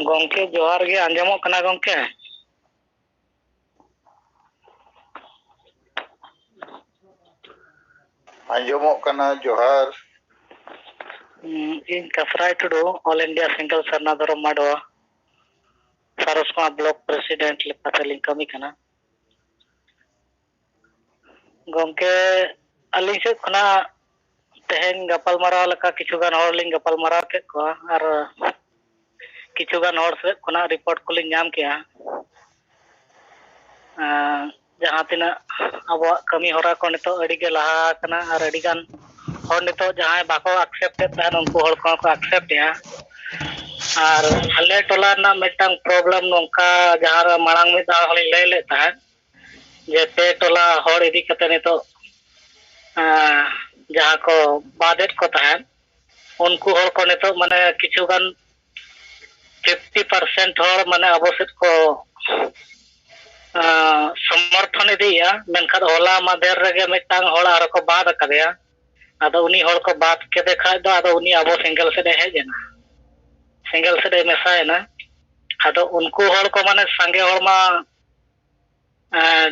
गंके जोहार गे आंजमोग कना गंके आंजमोग कना जोहार इन Kasrai Tudu all India single Sarna Dharam माडवा सारसमा ब्लॉक प्रेसिडेंट लेकातेलिंग कमी कना गंके अलिंग से खना तेहेन गपाल मराव लका किछुगान हर लिंग गपाल मराव के को और किछुगान हर से खना रिपोर्ट को लिंग नाम किया जहाँ तिना अब कमी हरा को नितो अडिगे लहा कना और अडिगान हर नितो जहाँ बाको एक्सेप्ट तहन उनको हर को एक्सेप्ट या और अले टोला ना मिटंग प्रॉब्लम नोंका जहाँ मांग में दा हलिंग लय ले तहन जे पे टोला हर इदी कते नितो जहाँ को बादेट को तहन उनको हर को नितो माने किछुगान 50% हर माने अबसेट को समर्थन इदिया मेनखान होला मादेर रगे मिटांग हर आरो को बाद कदेया आदो उनी हर को बात केदे खाय दो आदो उनी अबो सिंगल से हेजेना सिंगल से मेसायना आदो उनको हर को माने संगे हर मा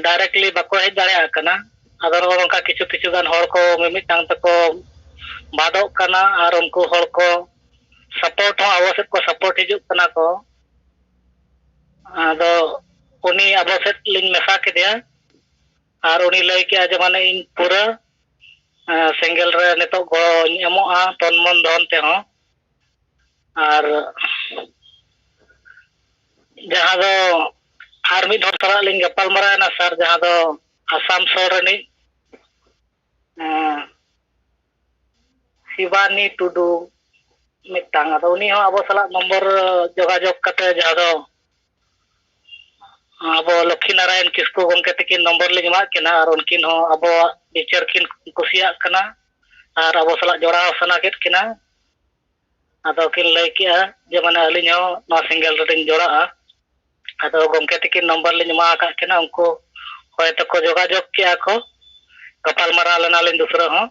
डायरेक्टली बाको हेज दाड़े आकना आदो उनका किछु किछु गान हर को मिमिटांग तको बादो कना और उनको हर को सपोर्ट हो अवश्य को सपोर्ट हिजुक कना को आदो उनी अवश्य लिंग मेसा केदिया और उनी लय के जे माने इन पूरा सिंगल रे नितो गो एमोआ तनमन धन ते हो और जहाँ दो आर्मी धर सरा लिंग गपाल मराना सर जहाँ दो आसाम सोरनी शिवानी टुडू मिटांग आदो उनी हो अबो सला नंबर जोगाजोग कते जहाँ दो अब लक्ष्मी नारायण किसको गंके तकिन नंबर लिंग मा केना और उनकिन हो अब टीचर किन कुसिया कना और अब सला जोड़ा सना केत केना आदो किन लय किया जे माने अलिन हो नो सिंगल रेटिंग जोड़ा आदो गंके तकिन नंबर लिंग मा का केना उनको होय तको जोगाजोग किया को गपाल मरा लेना लिन दूसरा हो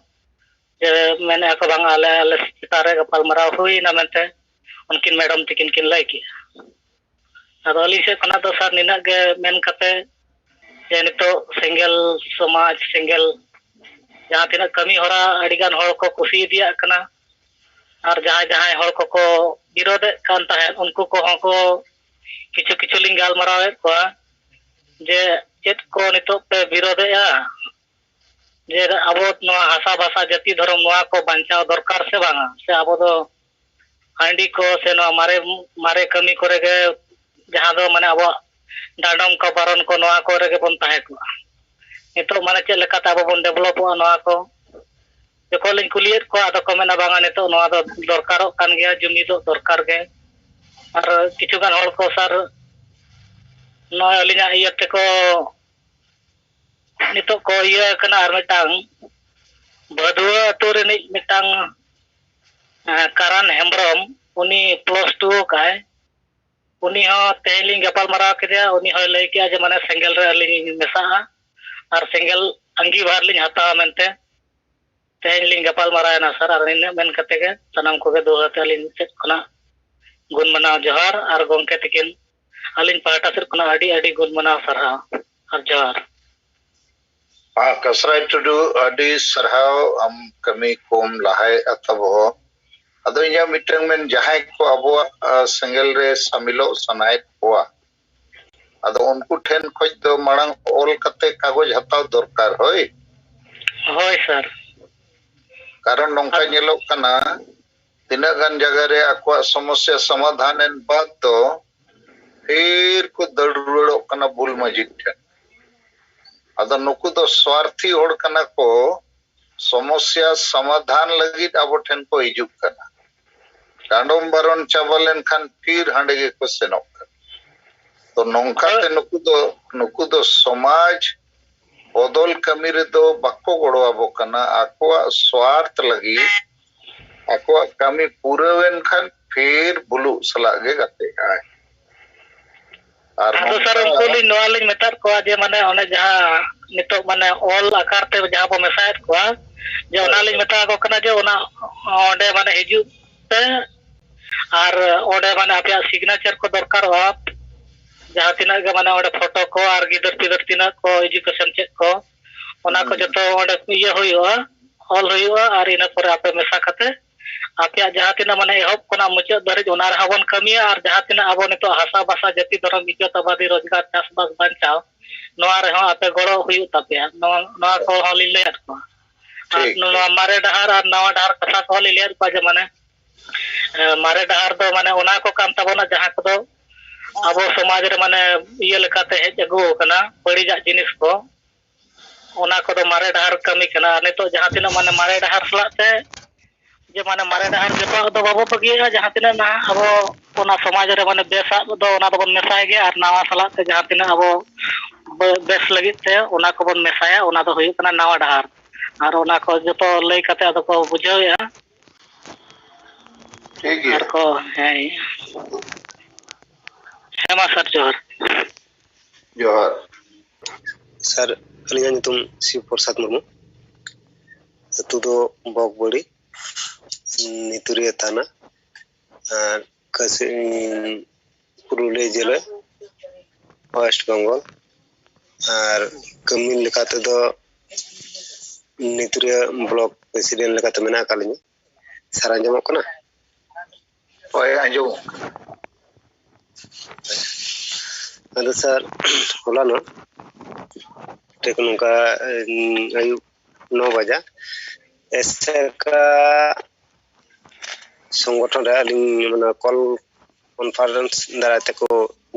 जे मैंने को बांग आले सितारे गपाल मरा हुई ना मेनते उनकिन मैडम तकिन किन लय किया आदो अली से खना तो सर निना गे मेन कते जे नितो सिंगल समाज सिंगल जहाँ तिना कमी हरा अडिगान हर को कुसी दिया कना और जहाँ जहाँ हर को विरोध कान ताहे उनको को किछु किछु लिंग गाल मरावे को जे चेत को नितो पे विरोधया जे अब नो हासा भाषा जाति धर्म नोआ को बांचाव दरकार से बांगा से अब दो हांडी को से नो मारे मारे कमी करे गे जहाँ दो माने अब डाडम को बारन को नोआ को रेगे बन ताहे को नितो माने चे लेकाता अब बन डेवलप नोआ को जको लिंग कुलियत को आदो को मेना बांगा नितो नोआ दो दरकारो कान गया जुमी दो दरकार गे और किछु गान हर को सर नो अलिना इयते को नितो को इया कना आर मिटांग बदुआ अतु रेनि मिटांग कारान हेम्ब्रम उनी +2 काय उनी हो तेलिंग गपाल मरा केदिया उनी हो लय किया जे माने सिंगल रे अलिंग मेसा और सिंगल अंगी बार लिंग हता मेनते तेलिंग गपाल मरा ना सर और इन मेन कते के सनम को के दो हते अलिंग से खना गुण मना जोहार और गंके तकिन अलिंग पाटा से खना अडी अडी गुण मना सरहा और जोहार कसराय टुडू अडी सरहाव हम कमी कोम लहाय अतबो अदो इया मिटंग में जहां को अब सिंगल रे शामिलो सनाय कोआ अदो उनको ठेन खोज दो मांग ऑल कते कागज हताव दरकार होय होय सर कारण नोंका नेलो कना तिना गन जगह रे आको समस्या समाधान एन बात तो फिर को दड़रुड़ो कना बुल मजिद ठेन अदो नुकु दो स्वार्थी होड़ कना को समस्या समाधान लगी अब ठेन को हिजुक कना डांडम बारन चावलन खान फिर हांडे के को सेनोक तो नोंकाते नुकु दो समाज बदल कमी रे दो बाको गड़ो आबो कना आको स्वार्थ लगी आको कमी पूरावेन खान फिर बुलु सलागे गते आय आदो सर उनको लिंग नोआ लिंग मेतार को जे माने ओने जहाँ नितो माने ऑल आकार ते जहाँ बो मेसायत को जे ओना लिंग मेता को कना जे ओना ओंडे माने हिजु ते আর ওডে মানে আপিয়া সিগনেচার কো দরকারवा जहाँ तिना के माने ओडे फोटो को और गिदर पिदर तिना को एजुकेशन चेक को ओना को जतो ओडे इये होइवा ऑल होइवा और इना पर आपे मेसा कते आपे जहाँ तिना माने एहब कोना मुचाद धरि ओना रे हबन कमिया और जहाँ तिना आबो नितो हासा भाषा जाति धर्म इज्जत आबादी रोजगार चासबास बांचाव नोआ रे हो आपे गड़ो हुयु तापे नोआ को हो लिलेट को नोआ मारे डहार और नवा डहार कथा को लिलेट को जे माने मारे डहार दो माने ओना को कान ताबोना जहाँ को दो अब समाज रे माने इये लेकाते हेज अगु कना बड़ीजा जिनिस को ओना को मारे डहार कमी कना नितो जहाँ तिना माने मारे डहार सलाते जे माने मारे डहार जतो दो बाबो बगिया जहाँ तिना ना अब ओना समाज रे माने बेसा दो ओना दो बन मेसाय गे और नवा सलाते जहाँ तिना अब बेस लगित ते ओना को बन मेसाया ओना दो हुयु कना नवा डहार और ओना को जतो लई कते अदो को बुझावया ठीक है और को है हेमा सर जोहर जोहर सर अलिया नितुम शिव प्रसाद मुर्मू अतु दो बगबड़ी नितुरिया थाना और कसे पुरुलिया जिला वेस्ट बंगाल और कमिन लेकाते दो नितुरिया ब्लॉक प्रेसिडेंट लेकाते मेना कालिनी सर आंजमो कना ओए आंजो अदो सर होलानो टेक नोंका आयु 9 बजा एसए का संगठन रे अलिंग माने कॉल कॉन्फ्रेंस दाराते को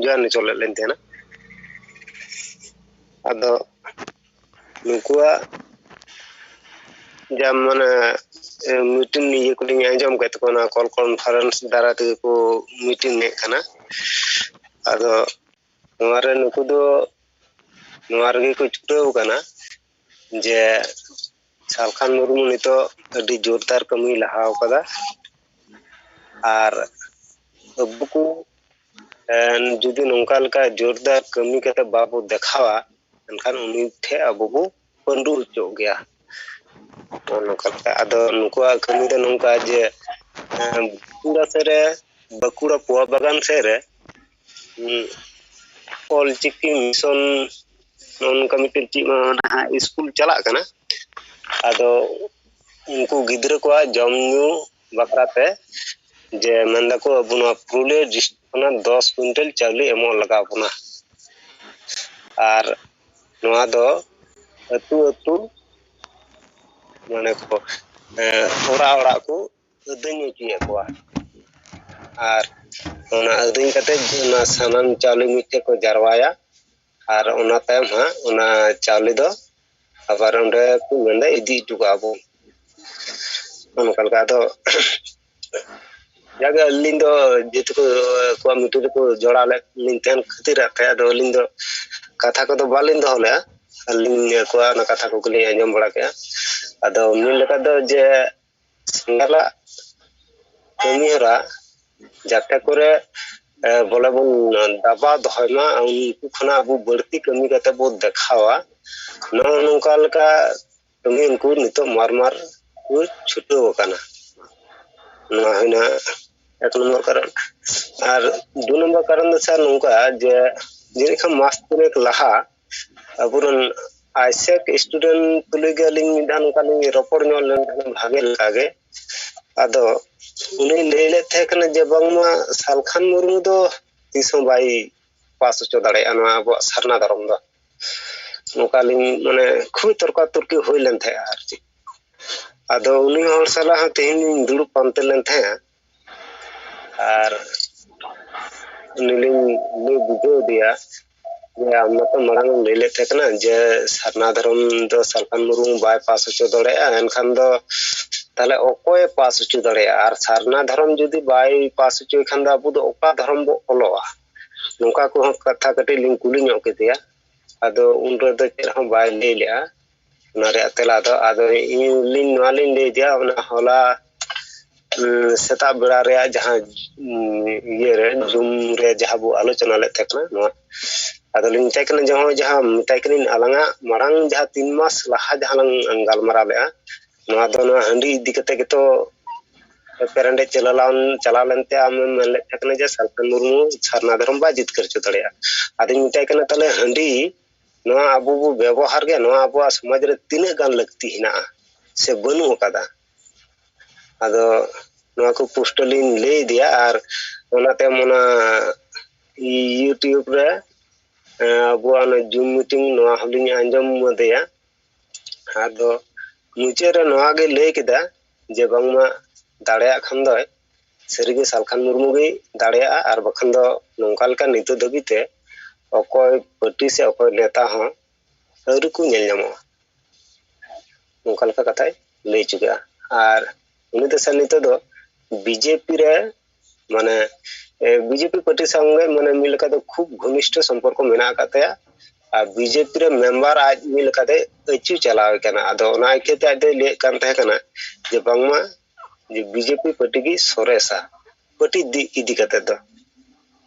जॉइन चले लेन थे ना अदो नुकुआ जब माने मीटिंग ये को लिंग आंजम गत को ना कॉल कॉन्फ्रेंस दाराते को मीटिंग ने खाना अदो नोरे नुकु दो नोरे को छुटो कना जे सालखान मुर्मू नितो अडी जोरदार कमी लहाव कदा और अब को जुदी नोंका लका जोरदार कमी कते बाबू देखावा एनखान उनी थे अब को पंडू चो गया नोंका आदो नुकुआ कमी दे नोंका जे पूरा सेरे बकुड़ा पुआ बागान सेरे ऑल चिकी मिशन नोनका मिटल ची स्कूल चला कना आदो उनको गिद्र को जमनु बकराते जे मंदा को अबुना पुरुले डिस्ट्रिक्ट 10 क्विंटल चावल एमो लगा बना और नोआ दो अतु अतु माने को ओरा ओरा को अदኝ चिए को और ओना अदኝ कते ना सानाम चावल मिटे को जरवाया और ओना तायम हा ओना चावल दो आबार ओंडे को मेंदा इदी टुकाबो ओनकलका दो जागा लिंग दो जेत को मीटिंग को जोड़ा ले लिंतन खातिर आते दो लिंग दो कथा को दो बालिन दो ले लिंग को ना कथा को ले अंजम बड़ा के अदो मिल लका दो जे संगला कमीरा जाते करे बोले बन दबा दहमा उनको खना अबु बढ़ती कमी कते बहुत देखावा नोंकाल का कमी उनको नितो मार मार को छुटो कना ना हना एक नंबर कारण और 2 नंबर कारण सर नोंका जे जेरेखा मास्टर एक लहा अबुरन आइसेक स्टूडेंट पुलिगलिंग दान कालिंग रपड़ नो लेन भागे लागे आदो उनी लेले थे कने जे बंगमा सालखान मुर्मू दो तिसो बाई पास चो दाड़े अना अब सरना धर्म दो नोकालिंग माने खुब तर्का तुर्की होई लेन थे आरची आदो उनी हर सला तेहिन दुड़ु पांते लेन थे और उनीलिंग ले बुझो दिया जे हमना तो मरांग लेले थे कना जे सरना धर्म दो सालखान मुर्मू बाई पास चो दाड़े एनखान दो ताले ओकोय पास चो दाड़े और सरना धर्म जुदी बाई पास चो खान दा अबु दो ओका धर्म बो ओलोआ नोका को कथा कटी लिंग कुली ᱧᱚᱜ केतिया आदो उन रे दो चेर हम बाई ले लिया नारे तेला दो आदो इन लिंग नालिंग ले दिया ओना होला सेता बेड़ा रे जहां ये रे जूम रे जहां बो आलोचना ले थकना नो आदो लिंग तकना जहां तकनिन अलंगा मरांग जहां 3 मास लहा जहां गालमरा ले नो आदो नो हंडी इदी कते के तो पेरेंडे चला लेनते आमें मेन लेते कने जे सालखान मुर्मू सारना धर्म बा जितकर चो दड़िया आदि मिटाई कने तले हंडी नोआ आबो बो व्यवहार गे नोआ आबो समाज रे तिने गान लगती हिना से बनु कदा आदो नोआ को पोस्टलिन ले दिया आर ओनाते मोना यूट्यूब रे आबो आना जूम मीटिंग नोआ हलिन आंजम मदेया आदो मुचे रे नोआ गे ले केदा जे बांगमा दाड़िया खान दो सरीगे सालखान मुर्मू गे दाड़िया आर बखन दो नोंका लेका नितो दबिते अकोय पार्टी से अकोय नेता हो अरु को नेल जामो नोंका लेका कथाय ले चुका आर उनी दसा नितो दो बीजेपी रे माने बीजेपी पार्टी संगे माने मिलका दो खूब घनिष्ठ संपर्क मेना कातया आ बीजेपी रे मेंबर आज मिलका दे अचु चलावे कना आदो ओना इकेते आदे ले कान तहे कना जे बांगमा जे बीजेपी पार्टी की सोरेसा पार्टी इदी कते दो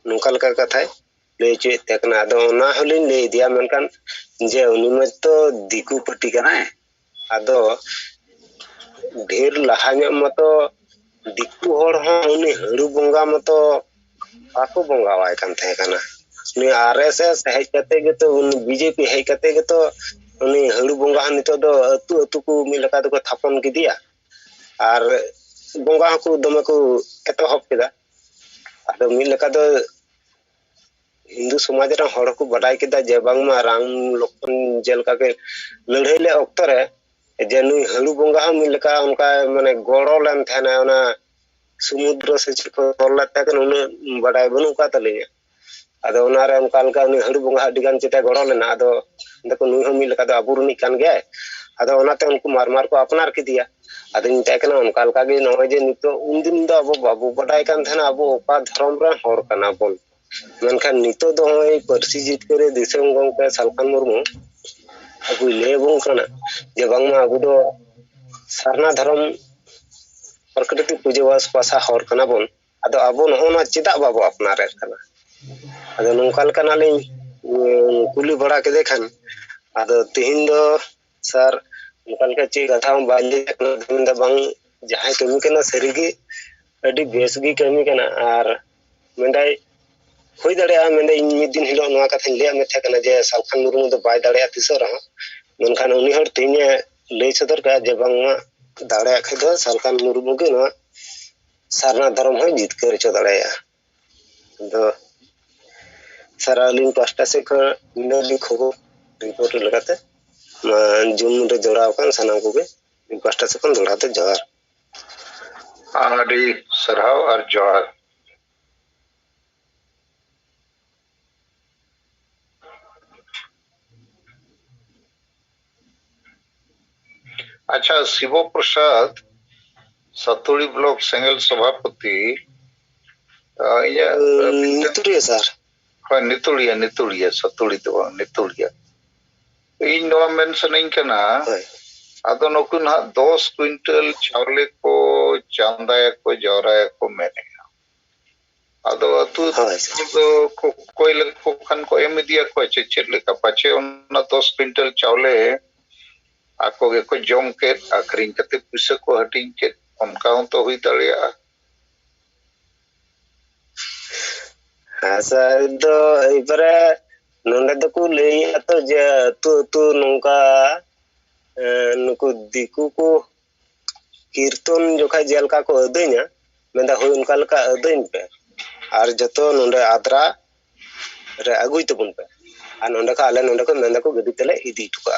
नोंका लेका कथाय ले चे तकना आदो ओना हलिन ले दिया मनकान जे उनी में तो दिकू पार्टी कना आदो ढेर लहान्य मतो दिकू होर हो उनी हरु बंगा मतो आको बंगा वाय कान तहे कना नि आरएसएस हेज कते गे तो उन बीजेपी हेज कते गे तो उनी हरु बंगा नितो दो अतु अतु को मिलका दो थापन गिदिया आर बंगा को दमे को एतहब केदा आदो मिलका दो हिंदू समाज रे हड़ को बडाय केदा जे बांगमा राम लक्ष्मण जेलका के लड़ाई ले ऑक्ट रे जे नुई हरु बंगा मिलका उनका माने गड़ो लेन थाना ओना समुद्र से चिको तोला तक उन बडाय बनु का तलिया आदो ओना रे उनका लका उनी हरु बंगा अडिगान चिता गड़ो लेना आदो देखो नुई हम मिलका दो अबुरनी कान गे आदो ओनाते उनको मार मार को अपनार के दिया आदो निता कना उनका लका गे नय जे नितो उन दिन दो अबो बाबू बडाय कान थाना अबो ओका धर्म रे हर कना बोल मेनखान नितो दो होय परसी जीत करे दिसम गंके सालखान मुर्मू अबु ले बंग कना जे बांगमा अबु दो सारना धर्म प्रकृति पूजवास पासा हर कना बोन आदो अबो नहोना चिदा बाबो अपनारे कना आदो नोंका लेकाना लिन कुली बड़ा के देखन आदो तिहिन दो सर नोंका लेका चे कथा बाले दिन द बांग जहां कमी कना सरीगी अडी बेस गी कमी कना आर मेंदाय होई दाड़िया मेंदे इन मिद दिन हिलो नोआ कथा ले मेथे कना जे सालखान मुर्मू दो बाय दाड़िया तिसो रहा मेनखान उनी हर तिने ले सदर का जे बांगमा दाड़िया खदो सालखान मुर्मू के नोआ सारना धर्म हो जीत कर चो दाड़िया दो सारालिन पास्टा से को मिनली खबर रिपोर्ट लगाते जूम रे जोड़ाव कान सनाम को के पास्टा से कोन जोड़ाते जोहार आडी सरहाव और जोहार अच्छा शिव प्रसाद सतुड़ी ब्लॉक सेंगल सभापति नितुरिया सर हाँ नितुड़िया सतुड़ी तो नितुड़िया इन नोआ मेंशनिंग कना आदो नुकु ना 10 क्विंटल चावले को चांदाया को जौराया को मैंने आदो अतु तो कोई लग को खान को एम दिया को चेचेट लेका पाचे उन्ना 10 क्विंटल चावले आको गे को जोम के आखरिन कते पुसे को हटिंग के उनका तो हुई तड़िया सर दो इबरे नोंडे दो को ले तो जे तू नोंका नुकु दिकु को कीर्तन जोखा जेल का को अदइना मेंदा होय उनका लका अदइन पे आर जतो नोंडे आद्रा रे अगुई तबुन पे आ नोंडे का आले नोंडे को मेंदा को गदी तले इदी टुका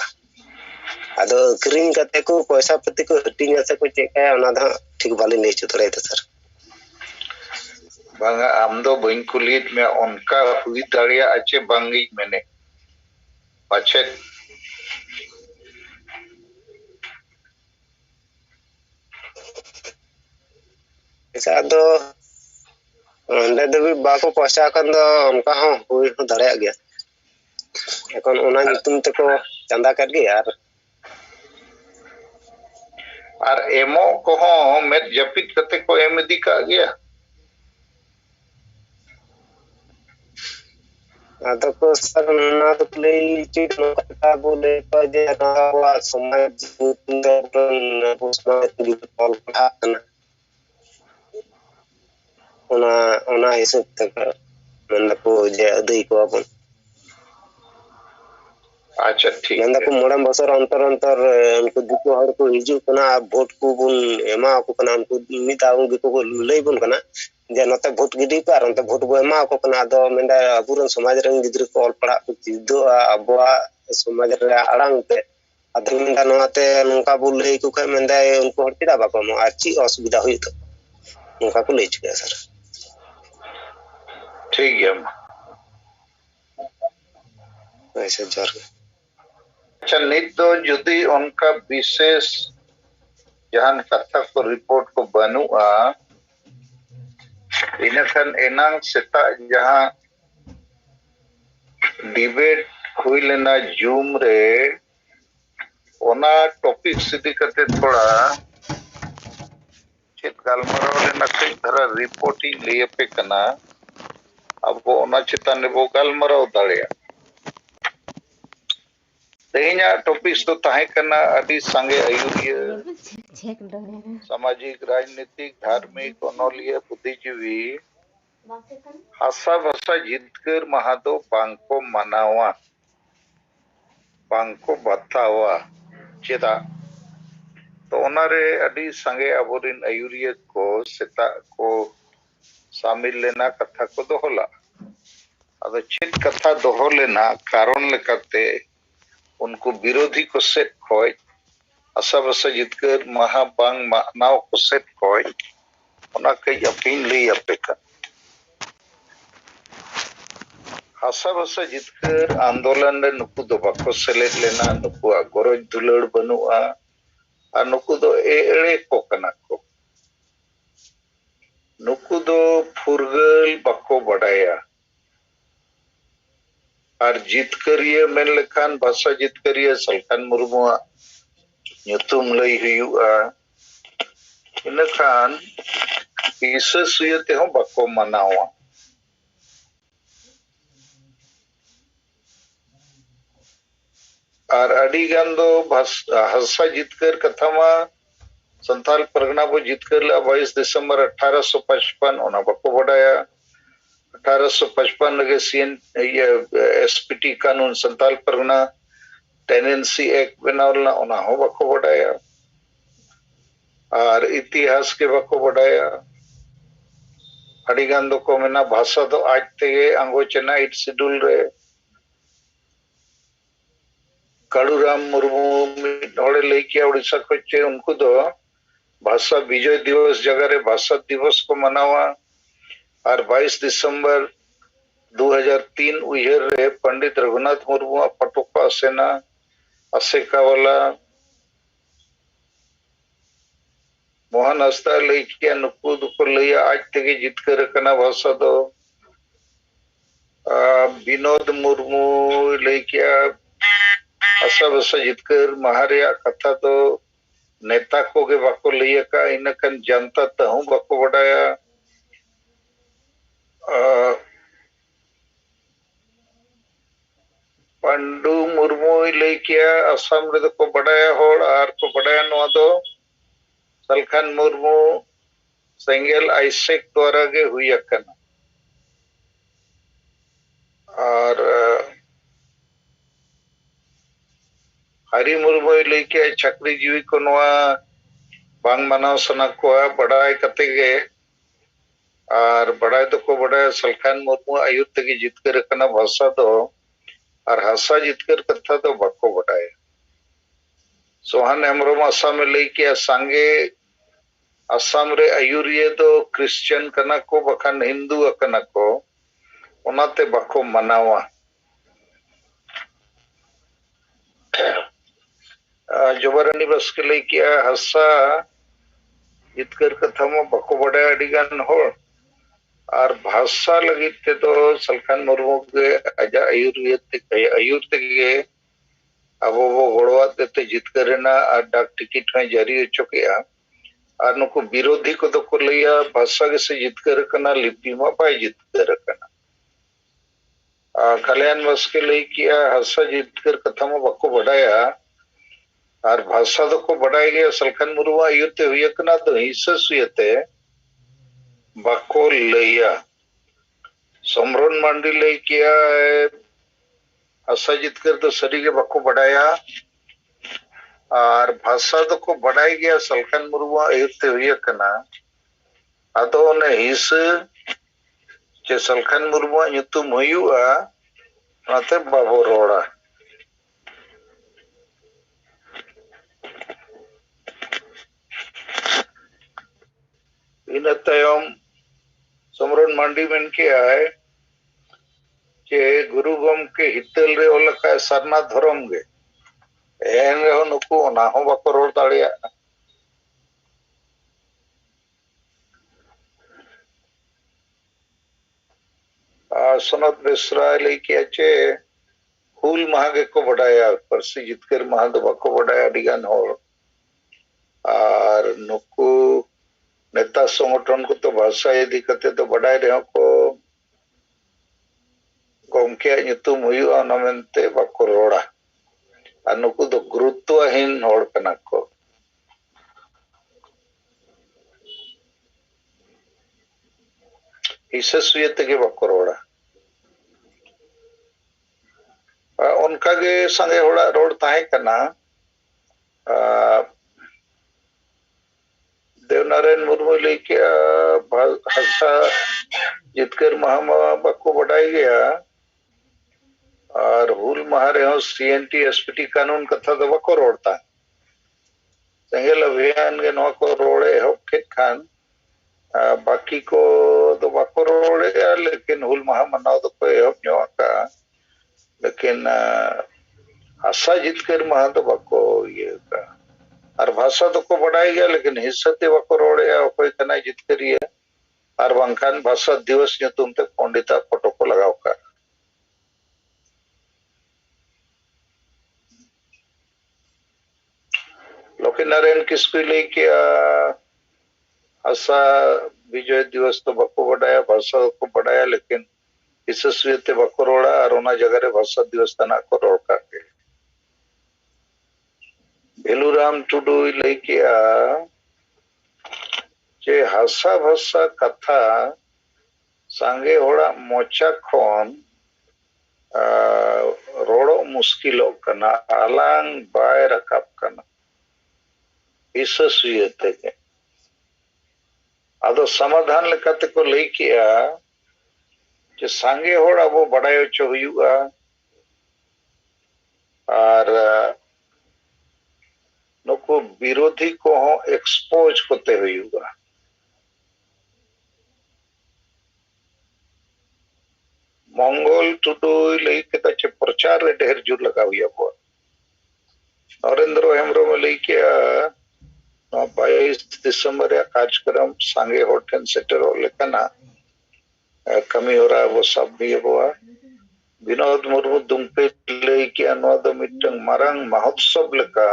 आदो क्रीम कते को पैसा पति को हटिंग से को चेक है ओना दा ठीक बाली नहीं चुतरे त सर बांगा आम दो बइन कुलीत में उनका हुई दाड़िया अच्छे बांगी मैंने पाछे ऐसा दो अंडे दबी बाको पैसा कन दो उनका हो हुई दाड़िया गया এখন ওনা নিতুম তো চাঁদা কাট গে আর এমো কোহ মেট জপিত কতে को एम दी का गया आदो को सर ना तो प्ले चीज नो का बोले पजे ना वा समाज पुंदरन पुष्मा दी पॉल खाना ona hisab teka mendako je adai ko abon अच्छा ठीक mendako है modam bosor antar antar unku diku hor ko hiju kana vote ku bun ema ko kana unku mita ungu ko lay bun kana je note vote gidi ko aronte vote bo ema ko kana ado menda aburan samaj reng gidru ko ol pada ko tido abwa samaj re arang te ado menda noate nungka bu lay ko kha menda unku hor tida ba ko mo achi asubida hoy to nungka ko lay chuke sir ठीक है ऐसे जर अच्छा नित तो जुदी उनका विशेष जहां कथा को रिपोर्ट को बनुआ इनखान एनांग सेता जहां डिबेट हुई लेना जूम रे ओना टॉपिक सिद्धि करते थोड़ा चेत गालमराव लेना कई धरा रिपोर्टिंग लिए पे कना अब वो ओना चितान ने वो गालमराव दाड़िया तेहिना टॉपिक्स तो ताहे कना अभी संगे आयुर्य सामाजिक राजनीतिक धार्मिक ओनोलिया बुद्धिजीवी हासा भाषा जितकर महादो बांको मनावा बांको बतावा चेदा तो ओनारे अडी संगे अबोरिन आयुरिया को सेता को शामिल लेना कथा को दोहला अदो चेत कथा दोहो लेना कारण लेकाते उनको विरोधी को सेट खोय आशा भाषा जितकर महाबांग मानाव को सेट खोय ओना कई अपीन ले अपेका आशा भाषा जितकर आंदोलन रे नुकु दो बाको सेलेट लेना नुकु गरज दुलड़ बनुआ और नुकु दो एड़े को कना को नुकु दो फुरगल बाको बडाया और जितकरिया मेन लेखान भाषा जितकरिया Salkhan मुर्मुआ nyutum lay huyu'a inakan isa suya tehong bako manawa और अडिगान दो हंसा जीतकर कथमा संथाल परगना को जीतकर ला 22 दिसंबर 1855 ओना बको बडाया 1855 लगे सीएन एसपीटी कानून संथाल परगना टेनेंसी एक्ट बनावलना ओना हो बको बडाया और इतिहास के बको बडाया अडिगान दो को मेना भाषा दो आज तेगे अंगोचना 8 शेड्यूल रे कालूराम मुर्मू नोड़े लेके उड़ीसा कोचे उनको दो भाषा विजय दिवस जगह रे भाषा दिवस को मनावा और 22 दिसंबर 2003 उइहर रे पंडित रघुनाथ मुर्मू पटोका सेना असेका वाला मोहन हस्ता लेके नुकुद को लिया आज तक जितकर कना भाषा दो विनोद मुर्मू लेके आशा भाषा जितकर महारिया कथा तो नेता को के बाको लिया का इनकन जनता तहु बाको बडाया पंडू मुर्मू लेके असम रे को बडाया होड़ आर को बडाया नो दो सलखान मुर्मू सेंगेल आइसेक द्वारा के हुई अकना और हरि मुर्मू लेके छकरी जीवी को नवा बांग मनाव सना को बडाय कते गे और बडाय तो को बडाय सलखान मुर्मू आयुर तक जितकर कना भाषा दो और हासा जितकर कथा तो बको बडाय सोहन हेमरम असम लेके संगे असम रे आयुरिये तो क्रिश्चियन कना को बखान हिंदू कना को ओनाते बको मनावा जबरानी बस के लेके हसा जितकर कथा में बको बडाय अडिगान हो और भाषा लगी ते तो सलखान मुर्मू के आजा आयुर ते अब वो गोड़वा देते जितकर ना डाक टिकट में जारी हो चुके और नुको विरोधी को तो को लिया भाषा के से जितकर कना लिपि में पाए जितकर कना कल्याण बस के लेके हसा जितकर कथा में बको बडाया और भाषा तो को बढ़ाई गया सलखान मुर्मू युद्ध हुई कना तो हिस्सा सुयते बाको लैया समरन मांडी लई किया आशा जितकर तो सरी के बाको बढ़ाया और भाषा तो को बढ़ाई गया सलखान मुर्मू एहते हुई कना आदो ने हिस जे सलखान मुर्मू nyutum हुआ नाते बाबो रोड़ा इन तयम समरन मांडी में किया है जे गुरु गम के हितल रे ओलका सरना धर्म गे एन रे नुकु ना हो बाको रोड़ दाड़िया सनत बेसरा लेके चे हुल महागे को बढ़ाया परसी जितकर महा दो बाको बढ़ाया डिगान हो और नुकु नेता संगठन को तो भाषा यदि कहते तो बढ़ाए रहे को गमके nyutum हुआ ना मेंते बाको रोड़ा और नुकु तो गुरुत्वहीन होड़ कना को हिसस्वियत के बाको रोड़ा उनका के संगे होड़ा रोड ताहे कना देवनारायण मुर्मू लेके भाषा जितकर महामा बाको बढ़ाई गया और हुल महारे हो सीएनटी एसपीटी कानून कथा तो बाको रोड़ता संगेल अभियान के नौ को रोड़े हो के खान बाकी को तो बाको रोड़े लेकिन हुल महा मनाओ तो कोई हो न्यो का लेकिन आशा जितकर महा तो बाको ये का और भाषा तो को बढ़ाई गया लेकिन हिस्सते बाको रोड़े कोई कना जितकर ये और वंकान भाषा दिवस ने तुम तक पंडिता फोटो को लगाओ का लोके नारायण किसको लेके आशा विजय दिवस तो बाको बढ़ाया भाषा को बढ़ाया लेकिन हिस्सते बाको रोड़ा और उना जगह रे भाषा दिवस तना को रोड़ का के भेलुराम टुडू लेके जे हासा भाषा कथा सांगे होड़ा मोचा खोन रोड़ो मुश्किलों कना आलांग बाय रकाब कना हिस्सस्वियते के आदो समाधान लेकाते को लई किया जे सांगे होड़ा वो बढ़ायो चो हुआ और नुको विरोधी को हो एक्सपोज कोते हुआ मंगल टुडू लई के तचे प्रचार रे ढेर जुर लगा हुआ बो नरेंद्र हेमब्रम लई के 22 दिसंबर या कार्यक्रम सांगे होटल सेटर लेकना कमी हो रहा है वो सब भी हुआ विनोद मुर्मू दुमपे लेके अनुवाद मिटंग मारंग महोत्सव लेका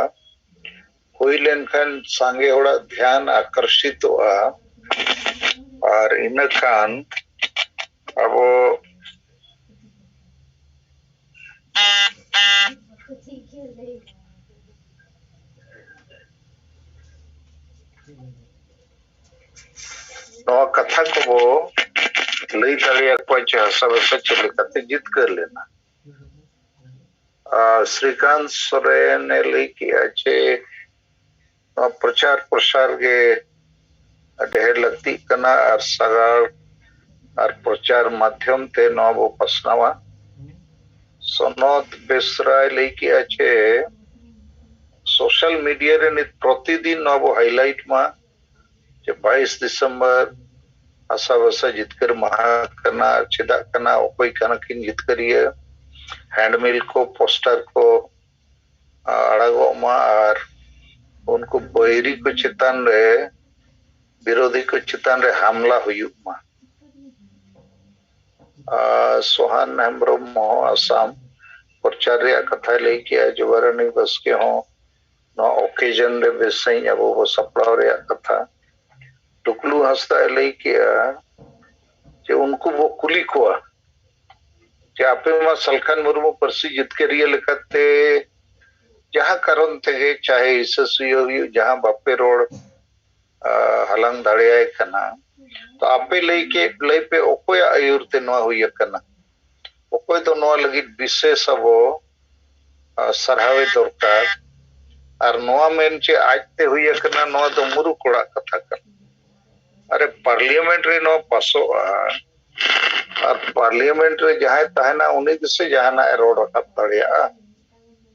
हुईलेन खान सांगे होड़ा ध्यान आकर्षित हुआ और इन खान अब नवा कथा को वो लई दाड़िया कोच सब सच लेकाते जित कर लेना श्रीकांत सोरेन ने लई किया छे प्रचार प्रसार के ढेर लगती कना और सगाड़ और प्रचार माध्यम ते नवो पसनावा सनद बेसराय लई किया छे सोशल मीडिया रे नित प्रतिदिन नवो हाईलाइट मा जे 22 दिसंबर आशा भाषा जितकर महा करना चेदा करना कोई कना किन जितकर ये हैंडमिल को पोस्टर को अड़गो मा और उनको बैरी को चितान रे विरोधी को चितान रे हमला हुयुक मा सोहान हेमब्रम आसाम प्रचार रे कथा ले किया जवारनी बस के हो नो ओकेजन रे बेसई अब वो सपड़ा रे कथा टुकलू हंसता ले किया जे उनको वो कुली को जे आपे मा सलखान मुर्मू परसी जित के रियल करते जहां कारण थे चाहे इससे जहां बापे रोड हलंग दाड़िया कना तो आपे लई पे ओकोया आयुर ते नवा हुई कना ओकोय तो नवा लगी विशेष अबो सरहावे दरकार और नवा मेन चे आजते हुई कना नवा तो मुरु कोड़ा कथा कर अरे पार्लियामेंट रे नवा पासो और पार्लियामेंट रे जहां तहना उन्हीं से जहाना रोड रखा तड़िया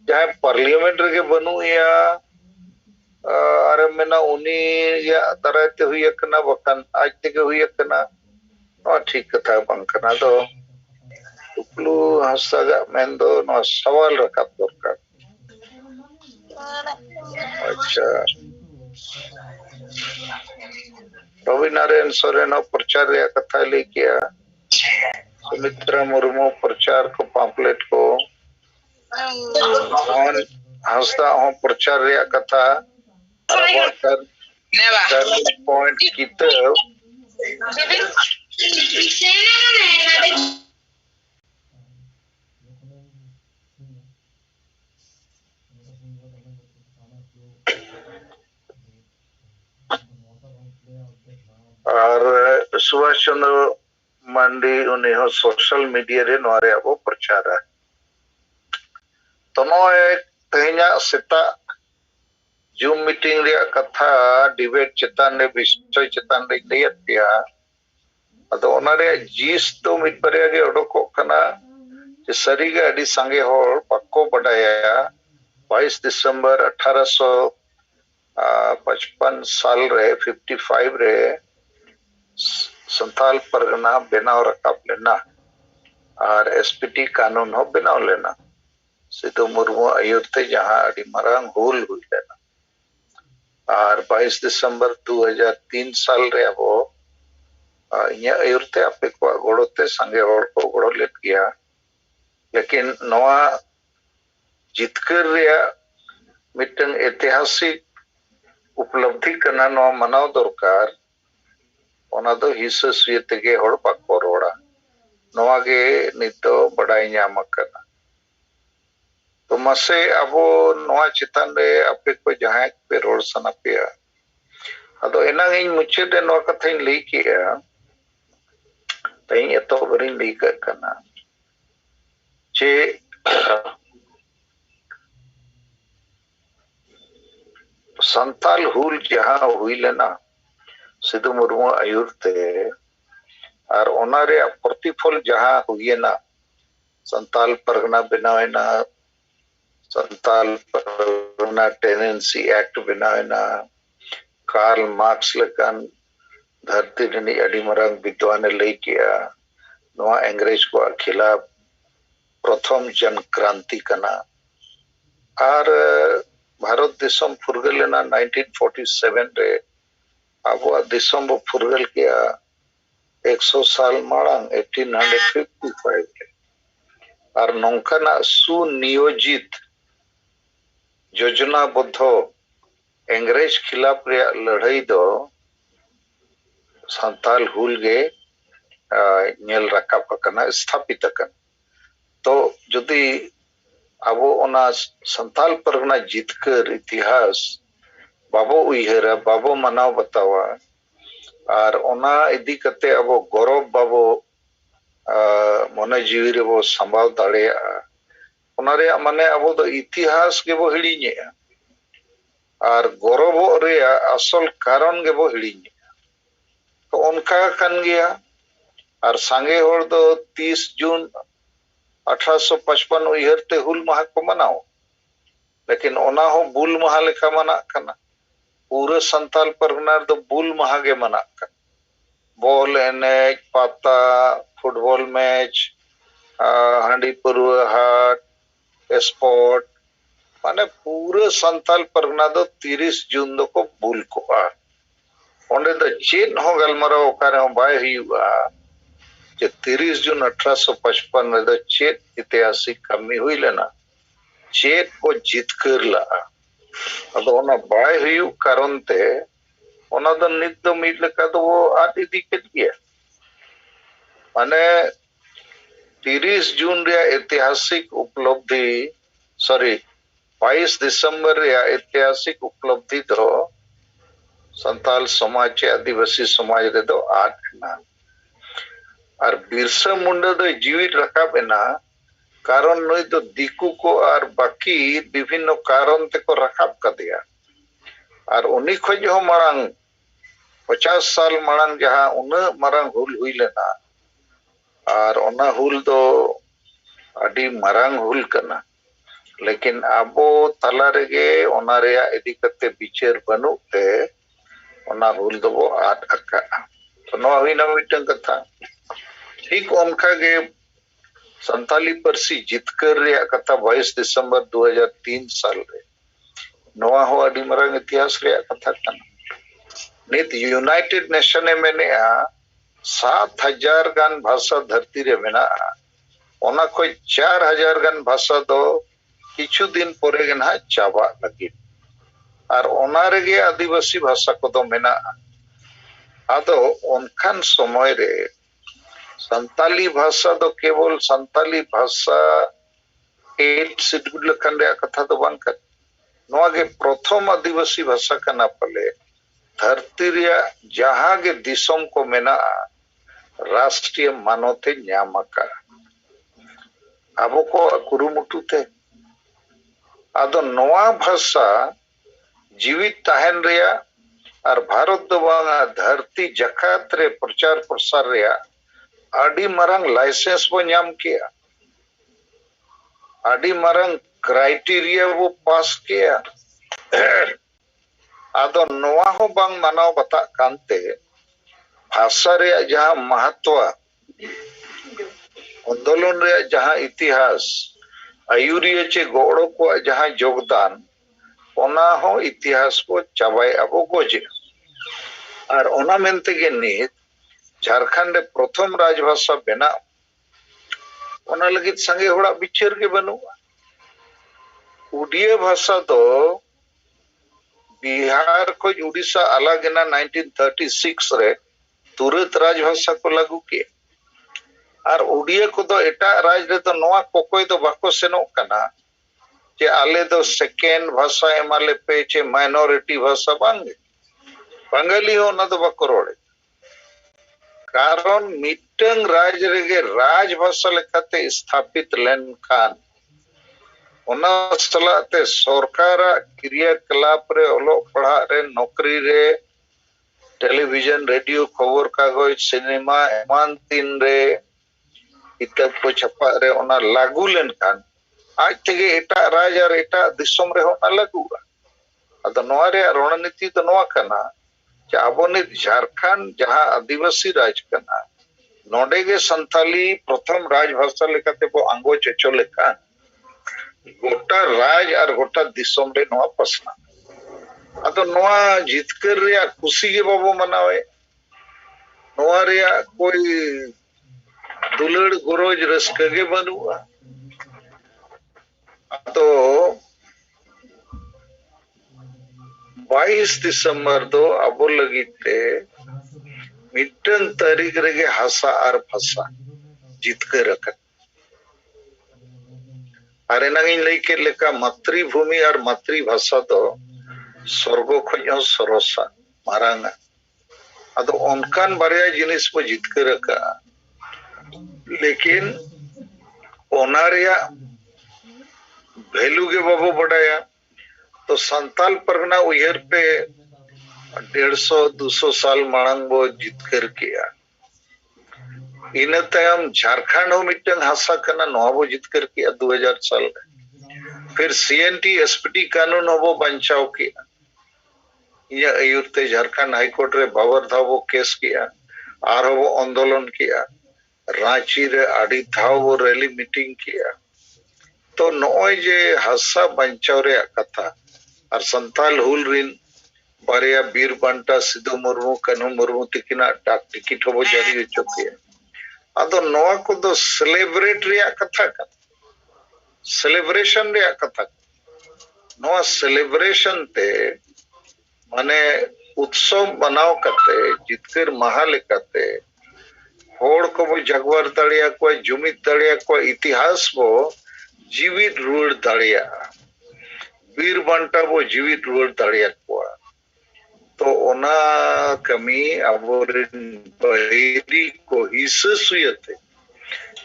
जहां पार्लियामेंट रे बनु या अरे मेना उन्हीं या तरहते हुई कना बकन आज ते हुई कना नवा ठीक कथा बंग कना तो टुकलू हंसगा मेन दो नवा सवाल रखा दरकार अच्छा रवि नारायण सोरेन प्रचार कथा लई किया सुमित्रा मुर्मू प्रचार को पाम्पलेट को हंसदा हो प्रचार कथा पॉइंट किताब और सुभाष चंद्र मंडी उन्हें हो सोशल मीडिया रे नोरे अब प्रचार है तो नोए तेहना सेता जूम मीटिंग रे कथा डिबेट चेतान रे विषय चेतान रे लैत पिया अदो ओनारे जीस तो मिट बरिया गे ओडको कना जे सरीगे अडी संगे होर पक्को बडाया 22 दिसंबर 1855 साल रे 55 रे संथाल परगना बनाव रकाब लेना और एसपीटी कानून हो बनाव लेना सिद्धू मुर्मू आयुरते जहां अड़ी मरांग हुल हुई लेना और 22 दिसंबर 2003 साल रे वो इया आयुरते आपे को गोड़ोते संगे और को गोड़ो लेत गया लेकिन नवा जितकर रिया मिटन ऐतिहासिक उपलब्धि करना नवा मनाव दरकार ओना दो हिस्सा सुयते गे होड़ बाको रोड़ा नवा गे नितो बड़ाई ᱧᱟᱢ करना तो मसे अबो नवा चितान रे आपे को जहां पे रोड सना पे अदो एना इन मुचे दे नवा कथा इन लई किया तई एतो बरिन लई करना जे संताल हुल जहां हुई लेना सिद्धू मुर्मू आयुरते और ओनारे प्रतिफल जहां हुई ना संताल परगना बनावेना संताल परगना टेनेंसी एक्ट बनावेना कार्ल मार्क्स लेकान धरती रनी अडी मरंग विद्वान लई किया नवा अंग्रेज को खिलाफ प्रथम जन क्रांति कना और भारत देशम फुरगल लेना 1947 रे अब दिसंब फुरगल किया 100 साल मांग 1855 और नौकना सुनियोजित योजनाबद्ध अंग्रेज खिलाफ रे लड़ाई दो संताल हुल गे नेल रकाब कना स्थापित कन तो जदि अबो ओना संताल परगना जितकर इतिहास बाबो उइहरा बाबो मनाव बतावा और ओना इदी कते अबो गौरव बाबो मने जीवी रे बो संभाव दाड़े ओना रे माने अबो दो इतिहास के बो हिड़ीने और गौरव रे असल कारण के बो हिड़ीने तो उनका कन गया और सांगे होड़ दो 30 जून 1855 उइहरते हुल माह को मनाओ लेकिन ओना हो बुल माह लेखा मना कना पूरे संताल परगना दो बुल माह गे मना कना बॉल एने पाता फुटबॉल मैच हांडी पुरुआ हाट स्पोर्ट माने पूरे संताल परगना दो 30 जून दो को बुल को ओंडे दो चेन हो गलमरा ओकारे हो बाय हुआ जे 30 जून 1855 में दो चेत ऐतिहासिक कमी हुई लेना चेत को जीत कर ला अब ओना बाय हुई कारण ते ओना दो नित दो मीट लेका तो वो आदि दिक्कत गया माने 30 जून रे ऐतिहासिक उपलब्धि सॉरी 22 दिसंबर रे ऐतिहासिक उपलब्धि दो संताल समाज चे आदिवासी समाज रे दो आटना और बिरसा मुंडा दो जीवित रखाबेना कारण नई तो दिकू को और बाकी विभिन्न कारण ते को रखाब कर दिया और उन्हीं खोज हो मरंग 50 साल मरंग जहां उन्हें मरंग हुल हुई लेना और उन्हें हुल तो अडी मरंग हुल करना लेकिन अबो तला रेगे ओना रेया इदी कते बिचार बनुते ओना हुल दो वो आट अक्का तो नवा हुई ना मिटन कथा ठीक उनका के संताली परसी जितकर रेया कथा 22 दिसंबर 2003 साल रे नवा हो अडी मरंग इतिहास रेया कथा कना नित यूनाइटेड नेशन में 7,000 गान भाषा धरती रे मेना ओना कोई 4,000 गान भाषा दो किछु दिन पोरे गना चाबा लगी और ओना रेगे आदिवासी भाषा को दो मेना आदो उनखान समय रे संताली भाषा दो केवल संताली भाषा 8 शेड्यूल लखन रे कथा दो बांग कर नवा के प्रथम आदिवासी भाषा कना पले धरती रे जहां के दिसम को मेना राष्ट्रीय मानवते न्यामका अबो को कुरुमुटु थे आदो नवा भाषा जीवित तहन रेया और भारत दो बांगा धरती जकात रे प्रचार प्रसार रेया आडी मरंग लाइसेंस बो न्याम किया आडी मरंग क्राइटेरिया वो पास किया आदो नवा हो बांग मनाव बता कांते भाषा रे जहां महत्व आंदोलन रे जहां इतिहास आयुरिया चे गोड़ो को जहां योगदान ओना हो इतिहास को चाबाई अबो गोजे और ओना मेनते के नित झारखंड रे प्रथम राजभाषा बेना ओना लगित संगे होड़ा बिचार के बनुआ उड़िया भाषा तो बिहार को उड़ीसा अलग ना 1936 रे तुरंत राजभाषा को लागू किया और उड़िया को तो एटा राज रे तो नवा कोकोय तो बाको सेनो कना जे आले तो सेकेंड भाषा एमाले पे चे माइनॉरिटी भाषा बांगे बंगाली हो ना तो बाको रोड़े कारण मिटंग राज रेगे राज भाषा लेखाते स्थापित लेन खान ओना सलाते सरकार क्रियाकलाप रे ओलो पढ़ा रे नौकरी रे टेलीविजन रेडियो खबर कागज सिनेमा एमान तीन रे किताब को छपा रे ओना लागू लेन खान आज तेगे एटा राज और एटा दिसम रे होना लागू अद नोआ रे रणनीति तो नोआ कना जे आबो ने झारखंड जहां आदिवासी राज कना नोडे गे संथाली प्रथम राजभाषा लेकाते बो अंगो चेचो लेका गोटा राज और गोटा दिसम रे नोआ पसना अतो नोआ जितकर रे खुशी के बाबो मनावे नोआ रे कोई दुलड़ गोरोज रस्के के बनुआ तो 22 दिसंबर दो अबो लगिते मिटन तारीख रेगे हासा और भाषा जितकर रखा अरे नगिन लेके लेका मातृभूमि और मातृभाषा तो स्वर्ग खो सरसा मारांगा अदो उनकान बारिया जिनिस को जितकर रखा लेकिन ओनारिया वैल्यू के बाबू बढ़ाया तो संताल परगना उयर पे 150-200 साल मांग वो जितकर किया इन तयम झारखंड हो मिटन हासा कना नोबो जितकर किया 2000 साल फिर सीएनटी एसपीटी कानून वो बंचाव किया ये अयुते झारखंड हाईकोर्ट रे बाबर था वो केस किया और वो आंदोलन किया रांची रे आड़ी था वो रैली मीटिंग किया तो नोय जे हासा बंचाव रे कथा और संताल हुल रिन बारिया बीर बंटा सिद्धू मुर्मू कन्हू मुर्मू तिकिना डाक टिकट हो जारी हो चुकी है अदो नोआ को दो सेलिब्रेट रे कथा का सेलिब्रेशन रे कथा नोआ सेलिब्रेशन ते माने उत्सव बनाव करते जितकर महाल करते होड़ को वो जगवार दड़िया को जुमित दड़िया को इतिहास वो जीवित रूढ़ दड़िया वीर बंटा वो जीवित रूढ़ दड़िया को तो ओना कमी अबोरेन बहिरी को हिस्सा सुयते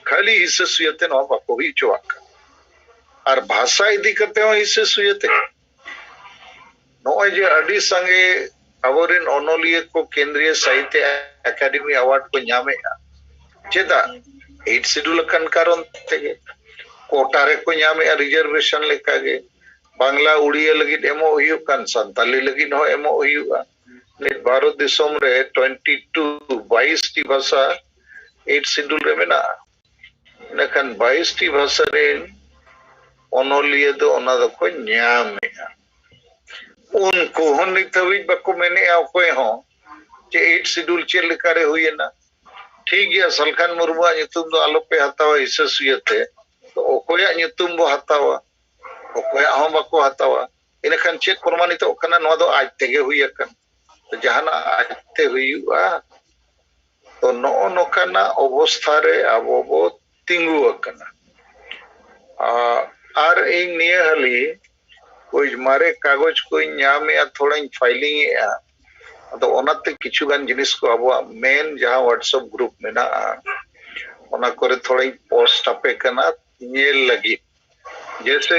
खाली हिस्सा सुयते न बाको ही चुआक और भाषा इदी करते हो हिस्सा सुयते नोय जे अडी संगे अबोरेन ओनोलिये को केंद्रीय साहित्य अकादमी अवार्ड को ᱧᱟᱢᱮ चेदा 8 शेड्यूल कन कारण तेगे कोटा रे को ᱧᱟᱢᱮ रिजर्वेशन लेकागे बांग्ला उड़िया लगित एमो हुयु कान संताली लगित हो एमो हुयुआ नित भारत दिसोम रे 22 टी भाषा 8 शेड्यूल रे मेना नखन 22 टी भाषा रे ओनोलिये दो ओना दो को ᱧᱟᱢᱮ उनको हन नित हबी बको मेने अकोय हो जे 8 शेड्यूल चे लेकारे हुयना ठीक गया सलखान मुर्मू नितुम दो आलो पे हतावा हिस्सा सुयते तो ओकोया नितुम बो हतावा ओकोया हो बको हतावा इनखान चेक प्रमाणित ओकना नो दो आज तेगे हुयकन तो जहाना आज ते हुयुआ तो नो नोकना अवस्था रे आबो बो तिंगु अकना आर इन निया हली कोई मारे कागज को ᱧᱟᱢᱮ थोड़ा फाइलिंग ए तो ओनाते किछु गान जिनिस को अब मेन जहां व्हाट्सएप ग्रुप में ना ओना करे थोड़ा पोस्ट अपे कना नेल लगी जैसे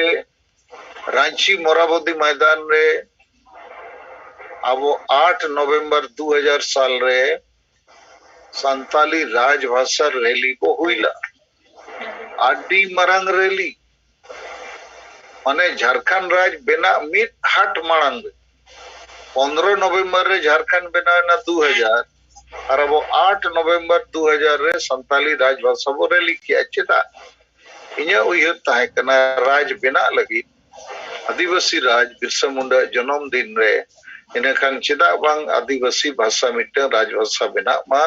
रांची मोराबोदी मैदान रे अब 8 नवंबर 2000 साल रे संताली राजभाषा रैली को हुईला आडी मरंग रैली माने झारखंड राज बेना मित हाट मांग 15 नवंबर रे झारखंड बेना ना 2000 और अब 8 नवंबर 2000 रे संताली राजभाषा बो रैली किया चेता इन्या उयहर ताहे कना राज बेना लगी आदिवासी राज बिरसा मुंडा जन्म दिन रे इनखान चेदा बांग आदिवासी भाषा मिटे राजभाषा बेना मा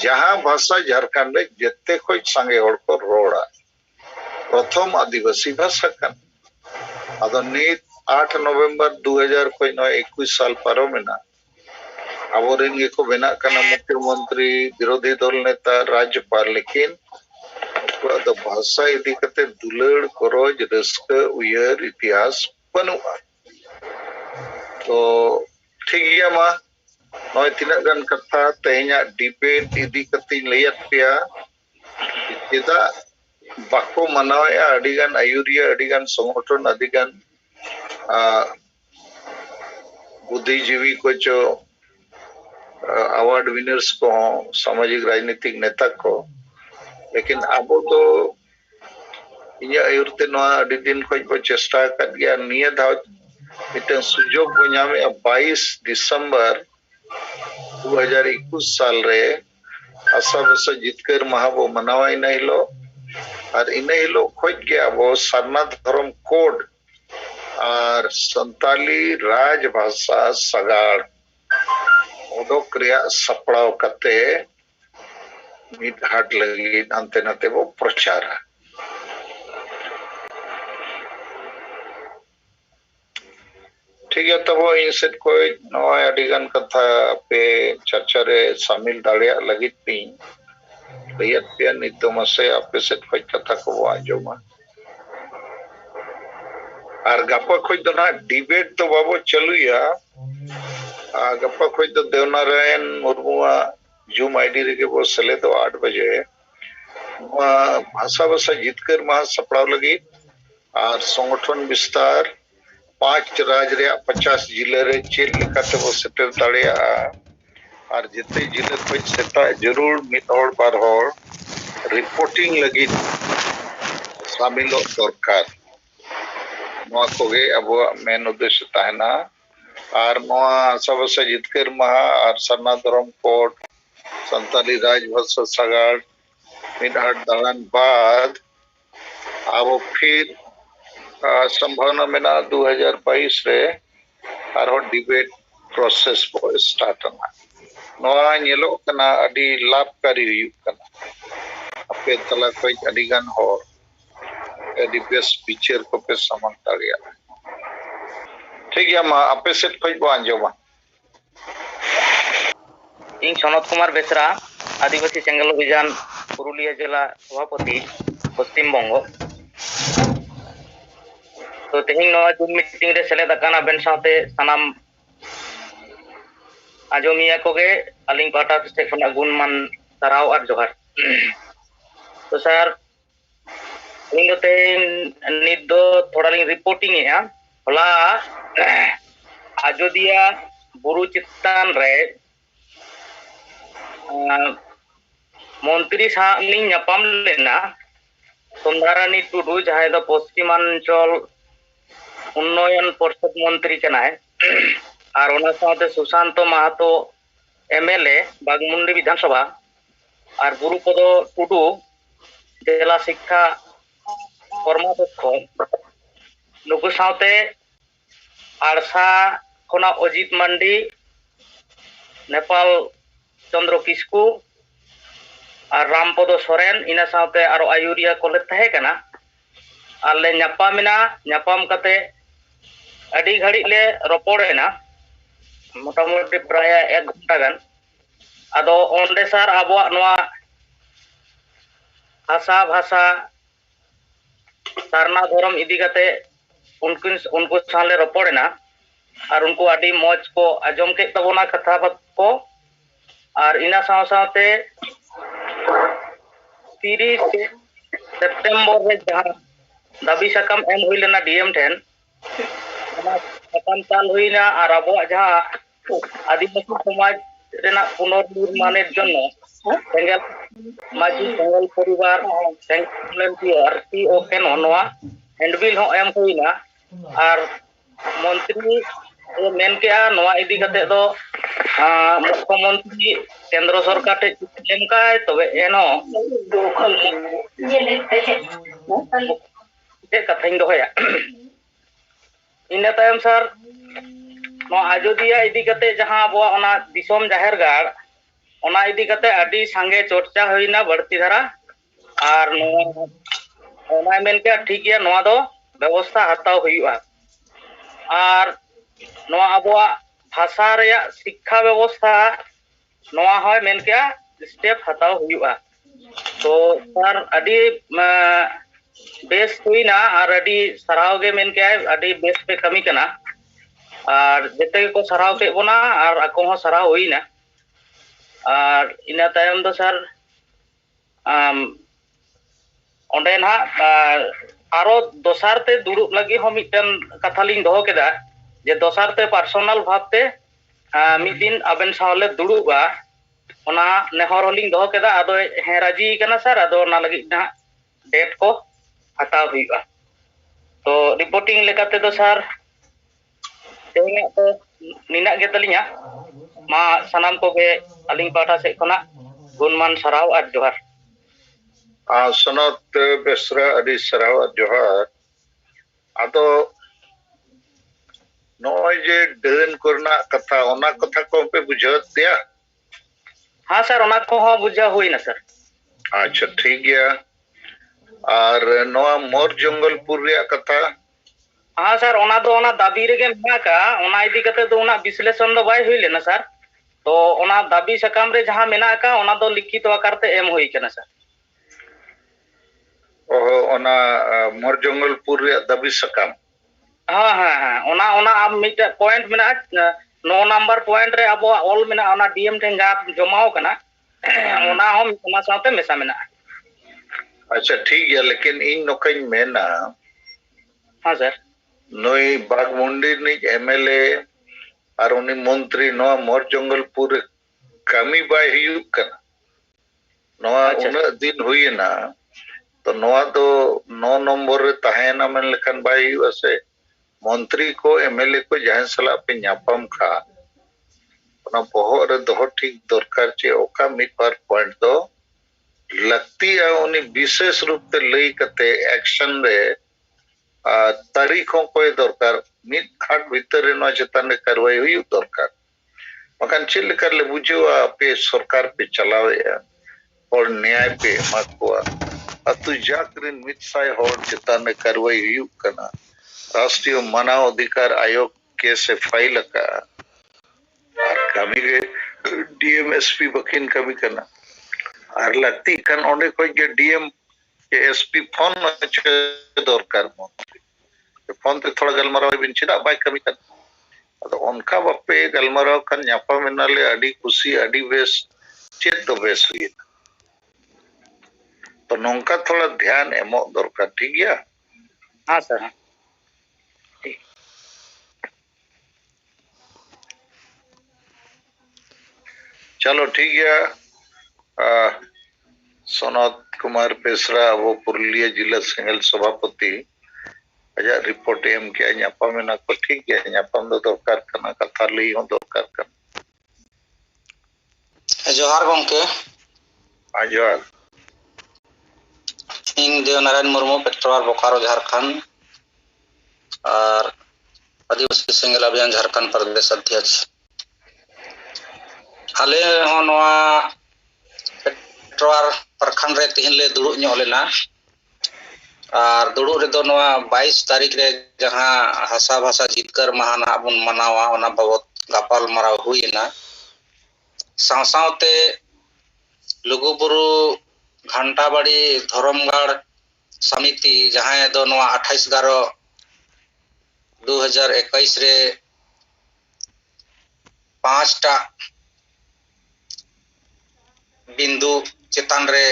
जहां भाषा झारखंड रे जत्ते खोज संगे हड़ को रोड़ा प्रथम आदिवासी भाषा कन अदो नीत 8 नवंबर 2000 कोई न 21 साल पारो में ना अबोरेन के को बेना कना मुख्यमंत्री विरोधी दल नेता राज्यपाल लेकिन तो भाषा इदी कते दुलड़ करोज रस्क उयर इतिहास बनुआ तो ठीक गया मा नय तिना गन कथा तेहना डिबेट इदी कते लयत पिया चेदा बाको मनावे अडिगान आयुरिया अडिगान संगठन अडिगान बुद्धिजीवी को जो अवार्ड विनर्स को सामाजिक राजनीतिक नेता को लेकिन अब तो इया आयुरते नो अडी दिन खोज को चेष्टा कर गया निया धाव मिटन सुजोग को ᱧᱟᱢᱮ 22 दिसंबर 2021 साल रे आसाबस जितकर महाबो मनावा इन हिलो और इन हिलो खोज गया वो सरना धर्म कोड और संताली राजभाषा सगाड़ ओडोक रिया सपड़ाव कते मिट हाट लगी अंते नते वो प्रचार ठीक है तब इनसे कोई नवा अडिगन कथा पे चर्चा रे शामिल दाड़िया लगी पी लयत पे नितम से आपे से कोई कथा को आजोमा और गप्पा खोज दो ना डिबेट तो बाबो चलुया गप्पा खोज दो देवनारायण मुर्मुआ जूम आईडी रे के वो सले तो 8 बजे भाषा भाषा जितकर महा सपड़ाव लगी और संगठन विस्तार 5 राज्य रे 50 जिले रे चेल लिखाते वो सेटर दाड़िया और जिते जिले खोज सेता जरूर मित और बार होर रिपोर्टिंग लगी शामिल दरकार नोआ कोगे अब मेन उद्देश्य ताहना और नोआ सबसे जितकर महा और सरना धर्म कोड संताली राजभाषा सगाड़ मिनहाट दालन बाद अब फिर संभावना में ना 2022 रे और डिबेट प्रोसेस को स्टार्ट ना नोआ नेलो कना अडी लाभकारी हुयु कना अपे तला कोई अडिगान हो एडी बेस्ट पिक्चर को पे समझता गया ठीक है मा अपे से कोई बांजोमा इन सनत कुमार बेसरा आदिवासी सेंगल अभियान पुरुलिया जिला सभापति पश्चिम बंगो तो तेहिं नवा जूम मीटिंग रे सेलेद अकाना बेन साथे सनाम आजमिया को गे अलिंग पाटा से खना गुणमान सराव और जोहार तो सर इन दो नित दो थोड़ा लिंग रिपोर्टिंग है होला आजोदिया बुरु चित्तान रे मंत्री सा लिंग नपाम लेना सुंदरानी टुडू जहां दो पश्चिमांचल उन्नयन परिषद मंत्री कनाय और ओना साथे सुशांत महतो एमएलए बागमुंडी विधानसभा और गुरुपद टुडू जिला शिक्षा कर्माध्यक्ष नुकु साथे आड़सा खोना अजित मांडी नेपाल चंद्र किस्कू और रामपद सोरेन इना साथे आरो आयुरिया कोले तहे कना आले न्यापामिना न्यापाम कते अडी घड़ी ले रोपड़ेना मोटामुटी प्राय 1 घंटा गान आदो ओंडे सर आबो नवा भाषा भाषा सारना धर्म इदी कते उनको साले रोपड़ेना और उनको अडी मौज को आजम के तबोना कथा को और इना साथे 30 सितंबर रे जहां दाबी सकम एम हुई लेना डीएम ठेन चाल हुईना और अब जहां आदिवासी समाज रेना पुनर्निर्माणेर जन्य सेंगल माजी सेंगल परिवार सेंगल टी ओ केन नोआ हैंडबिल हो एम हुईना और मंत्री मेन के नोआ इदी कते दो मुख्यमंत्री केंद्र सरकार टे एम काय तबे एनो कथाई दोया इन तायम सर आजोदिया इदी कते जहां अब ओना दिसोम जाहेर गाड़ ओना इदी कते अडी संगे चर्चा होइना बढ़ती धारा और ओना मेन के ठीक गया नोआ दो व्यवस्था हताव हुआ और नोआ अबवा भाषा रेया शिक्षा व्यवस्था नोआ होय मेन के स्टेप हताव हुआ तो सर अडी बेस हुईना और अडी सराव गे मेन के अडी बेस पे कमी कना और जते को सराव के बोना और आको हो सराव हुईना और इना तायम दो सर ओंडे ना आरो दोसार ते दुड़ुब लगी हो मिटन कथा लिंग दोहो केदा जे दोसार ते पर्सनल भावते मिद दिन आबेन सावले दुड़ुबा ओना नेहर होलिंग दोहो केदा आदो हे राजी कना सर आदो ना लगी ना डेट को हटाव हुआ तो रिपोर्टिंग लेकाते तो सर तेना तो निना गे तलिया मा सनाम को गे अलिंग पाठा से खना गुणमान सराव और जोहार सनत बेसरा अडी सराव और जोहार आदो नोय जे डेन करना कथा ओना कथा को पे बुझत दिया हाँ सर ओना को हो बुझा हुई ना सर अच्छा ठीक गया और नोआ मोर जंगलपुर रे कथा हाँ सर ओना दो ओना दाबी रे गे मेना का ओना इदी कते दो ओना विश्लेषण दो बाय हुई लेना सर तो ओना दाबी सकाम रे जहां मेना का ओना दो लिखित आकार ते एम हुई केना सर ओहो ओना मोर जंगलपुर रे दाबी सकाम हाँ हाँ हाँ ओना ओना अब मिट पॉइंट मेना 9 नंबर पॉइंट रे अब ऑल मेना ओना डीएम ठेंगा जमाओ कना ओना हम ओना साथे मेसा मेना अच्छा ठीक है लेकिन इन नोकई मेना हाँ सर नोई बागमुंडी नि एमएलए और उनी मंत्री नोआ मोर जंगलपुर कमी बाय हुई कना नोआ उना दिन हुई ना तो नोआ तो 9 नंबर रे तहेना मन लेखन बाय हुई से मंत्री को एमएलए को जहां सला पे न्यापम खा ओना बहो रे दोहो ठीक दरकार चे ओका मिट बार पॉइंट तो लगती है उन्हें विशेष रूप से लई कते एक्शन रे तारीखों को दरकार मिट खाट भीतर नो चेतन कार्रवाई हुई दरकार मकान चिल कर ले बुझो पे सरकार पे चलावे और न्याय पे मकुआ अतु जाकरिन मिट साय होर चेतन कार्रवाई हुई कना राष्ट्रीय मानव अधिकार आयोग के से फाइल का कमी के डीएमएसपी बकिन कमी करना और लगती कन ओंडे कोई के डीएम के एसपी फोन दरकार फोन ते थोड़ा गलमारा बिन चिदा बाय कमी कर ᱟᱫᱚ ᱚᱱᱠᱟ ᱵᱟᱯᱮ ᱜᱟᱞᱢᱟᱨᱟᱣ ᱠᱷᱟᱱ ᱧᱟᱯᱟᱢᱮᱱᱟᱞᱮ ᱟᱹᱰᱤ ᱠᱩᱥᱤ ᱟᱹᱰᱤ ᱵᱮᱥ ᱪᱮᱫ ᱫᱚ ᱵᱮᱥ ᱦᱩᱭᱮᱱᱟ ᱛᱚ ᱱᱚᱝᱠᱟ ᱛᱷᱚᱲᱟ ध्यान एमᱚᱜ दरकार ठीक गया हाँ सर हाँ चलो ठीक गया सोनाथ कुमार पेसरा अब पुरुलिया जिला सेंगल सभापति अजा रिपोर्ट एम के ᱧᱟᱯᱟᱢᱮᱱᱟ को ठीक गया ᱧᱟᱯᱟम दो दरकार करना कथा लई हो दरकार करना जोहार गंके आजोर इन देवनारायण मुर्मू पेट्रोल बोकारो झारखंड और आदिवासी सेंगल अभियान झारखंड प्रदेश अध्यक्ष हाले हो नोआ पेट्रोल प्रखंड रे तिहिन ले दुड़ु ᱧᱚᱜ लेना और दुड़ु रे दो नोआ 22 तारीख रे जहां हासा भाषा जितकर माहा ना बन मनावा ओना बाबत गापाल माराव हुईना सावसावते लुगुबुरु घंटाबाड़ी धरमगढ़ समिति जहां दो 28/11/2021 रे 5टा बिंदु चेतान रे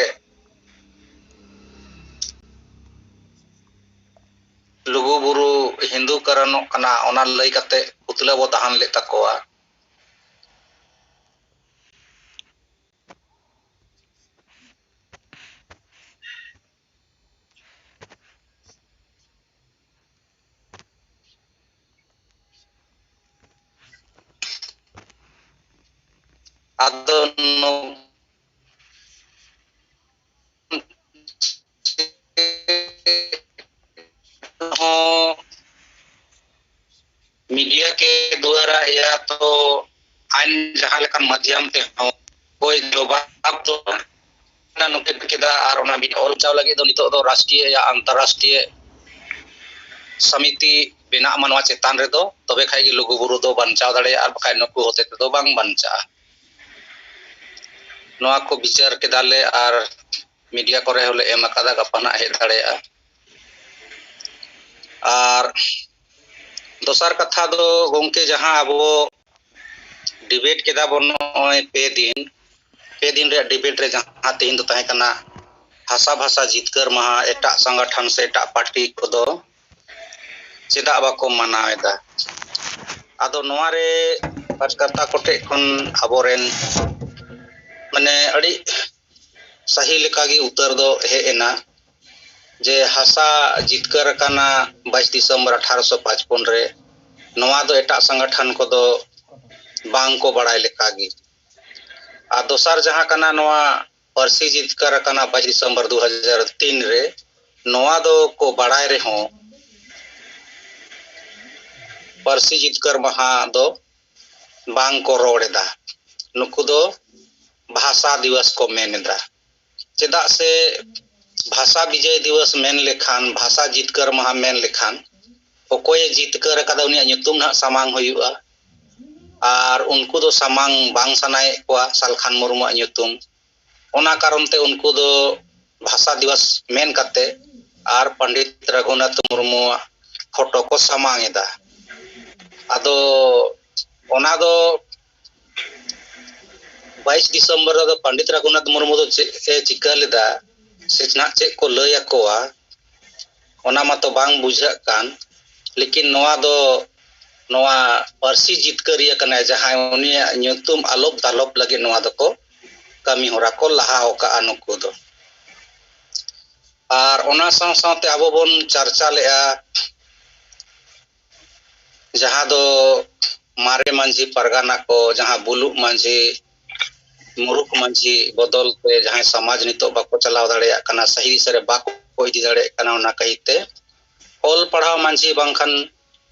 लुगुबुरु हिंदू करनो कना ओना लई कते पुतला बो दहन ले तकोआ आदो मीडिया के द्वारा या तो आइन जहां लेकर माध्यम ते कोई जवाब तो ना नुके केदा और ओना भी और चाव लगे दो नितो दो राष्ट्रीय या अंतरराष्ट्रीय समिति बिना मनवा चेतान रे दो तबे खाई लुगु बुरु दो बंचाव दड़े और बखाय नुकु होते तो बांग बंचा नोआ को विचार केदाले और मीडिया करे होले एम अकादा गपना हे दड़ेया और दोसर कथा दो गोंके जहां अब डिबेट केदा बन पे दिन रे डिबेट रे जहां तीन दो तहे कना हासा भाषा जितकर महा एटा संगठन से एटा पार्टी को दो चेदा बाको मनावेदा आदो नोआ रे कार्यकर्ता कोटे खन अबोरेन माने अड़ी सही लेका गी उत्तर दो हे एना जे हासा जितकर कना 22 दिसंबर 1855 रे नोआ दो एटा संगठन को दो बांग को बड़ाई लेका गी आ दोसर जहां कना नोआ परसी जितकर कना 22 दिसंबर 2003 रे नोआ दो को बड़ाई रे हो परसी जितकर महा दो बांग को रोड़ेदा नुकु दो भाषा दिवस को मेनेदा चेदा से भाषा विजय दिवस मेन लेखान भाषा जितकर महा मेन लेखान ओकोय जितकर कदा उनिया nyutum ना सामांग हुयुआ और उनको दो सामांग बांग सनाय कोआ सालखान मुर्मु nyutum ओना कारण ते उनको दो भाषा दिवस मेन कते और पंडित रघुनाथ मुर्मु फोटो को सामांगेदा आदो ओना दो 22 दिसंबर रे पंडित रघुनाथ मुर्मु दो चिका लेदा सेचना चे को लय कोआ ओना मतो बांग बुझा कान लेकिन नोआ दो नोआ परसी जितकरिया कना जहां उनिया nyutum आलोप तालोप लगे नोआ दो को कमी होरा को लहाओ का अनुको दो और ओना साथे आबो बोन चर्चा लेआ जहां दो मारे मांझी परगाना को जहां बुलुक मांझी मुरुक मांझी बदल पे जहां समाज नितो बाको चलाव दाड़े कना सही सरे बाको इदी दाड़े कना ओना कहिते ऑल पढ़ाव मांझी बांखन